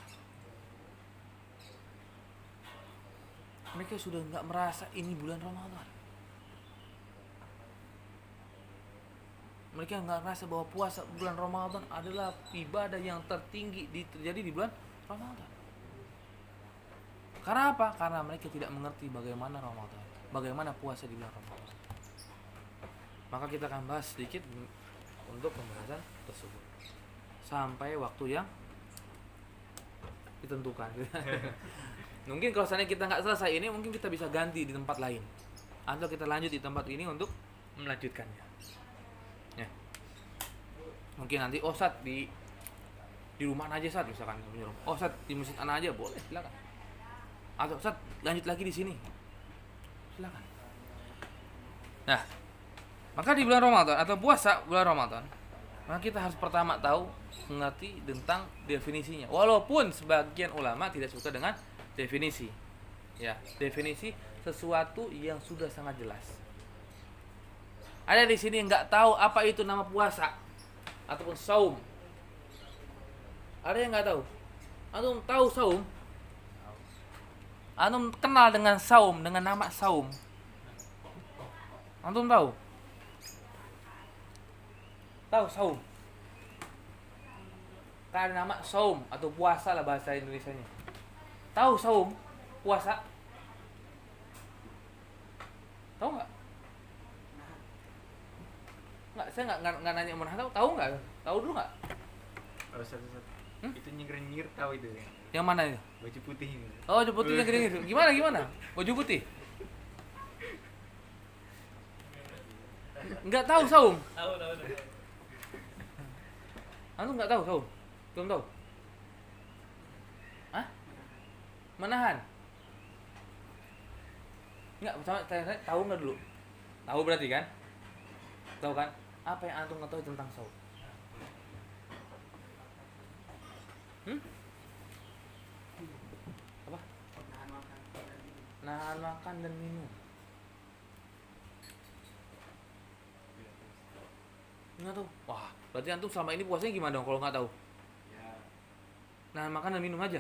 Mereka sudah nggak merasa ini bulan Ramadan. Mereka nggak merasa bahwa puasa bulan Ramadan adalah ibadah yang tertinggi terjadi di bulan Ramadan. Karena apa? Karena mereka tidak mengerti bagaimana Ramadan, bagaimana puasa di bulan Ramadan. Maka kita akan bahas sedikit untuk pembahasan tersebut sampai waktu yang ditentukan. Mungkin kalau seandainya kita nggak selesai ini, mungkin kita bisa ganti di tempat lain, atau kita lanjut di tempat ini untuk melanjutkannya. Ya. Mungkin nanti Sat di rumah aja Sat, misalkan menyuruh. Sat di masjid anak aja boleh, silakan. Atau Sat lanjut lagi di sini, silakan. Nah, maka di bulan Ramadan atau puasa bulan Ramadan, maka kita harus pertama tahu, mengerti tentang definisinya. Walaupun sebagian ulama tidak suka dengan definisi. Ya, definisi sesuatu yang sudah sangat jelas. Ada di sini nggak tahu apa itu nama puasa ataupun saum. Ada yang nggak tahu? Antum tahu saum? Antum kenal dengan saum, dengan nama saum? Antum tahu? Tahu saum? Kan ada nama saum atau puasa lah bahasa Indonesianya. Tahu saum? Puasa? Tahu nggak? Nggak, saya nggak nanya mana tahu nggak? Tahu dulu nggak? Oh, satu-satu. Itu nyengir-nyengir tahu itu ya. Yang mana itu? Baju putih ini. Oh, baju putih yang gini. Gimana? Baju putih? Nggak tahu saum? Tahu. Antum nggak tahu saum? Belum tahu? Hah? Menahan? Nggak, saya tahu nggak dulu? Tahu berarti kan? Tahu kan? Apa yang antum nggak tahu tentang saum? Apa? Nahan makan dan minum. Nggak tahu. Wah, berarti antum selama ini puasanya gimana dong kalau nggak tahu? Nahan makan dan minum aja.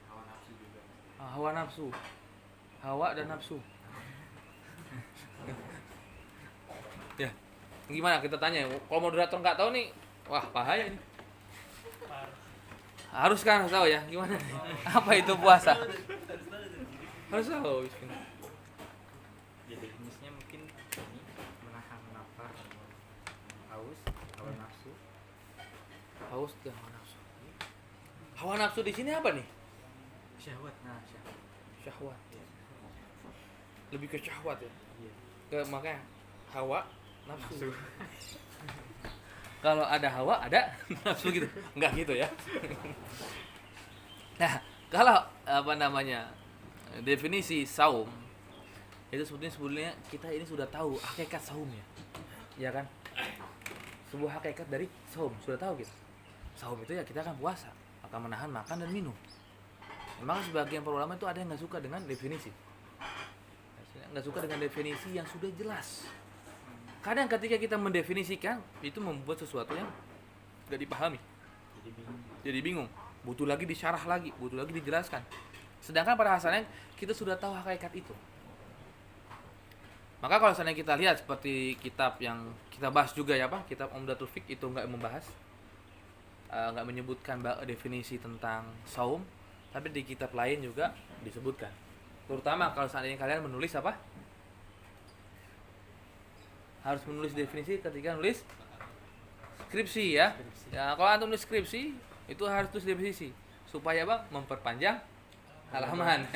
Hawa nafsu juga. Hawa nafsu. Hawa dan nafsu. Ya. Gimana kita tanya? Kalau moderator nggak tahu nih, wah bahaya ini. Harus tahu ya. Gimana? Apa itu puasa? Harus tahu. Jadi jenisnya mungkin ini menahan nafas, haus, hawa nafsu. Haus dan hawa nafsu. Hawa nafsu di sini apa nih? Syahwat. Nah, syahwat. Syahwat. Lebih ke syahwat ya. Iya. Ke makanya hawa nafsu. Kalau ada hawa ada nafsu gitu. Enggak gitu ya. Nah, kalau definisi saum itu sebetulnya kita ini sudah tahu hakikat saumnya. Ya kan? Sebuah hakikat dari saum sudah tahu kita. Saum itu ya kita akan puasa, akan menahan makan dan minum. Memang sebagian para ulama itu ada yang nggak suka dengan definisi, nggak suka dengan definisi yang sudah jelas. Kadang ketika kita mendefinisikan itu membuat sesuatu yang nggak dipahami, jadi bingung, butuh lagi disyarah lagi, butuh lagi dijelaskan. Sedangkan pada asalnya kita sudah tahu hakikat itu. Maka kalau seandainya kita lihat seperti kitab yang kita bahas juga ya Pak, kitab Umdatul Fiqh itu nggak membahas, nggak menyebutkan definisi tentang saum, tapi di kitab lain juga disebutkan. Terutama kalau seandainya kalian menulis apa? Harus menulis definisi ketika nulis skripsi ya. Skripsi. Ya, kalau antum nulis skripsi itu harus tulis di sisi supaya bang memperpanjang halaman.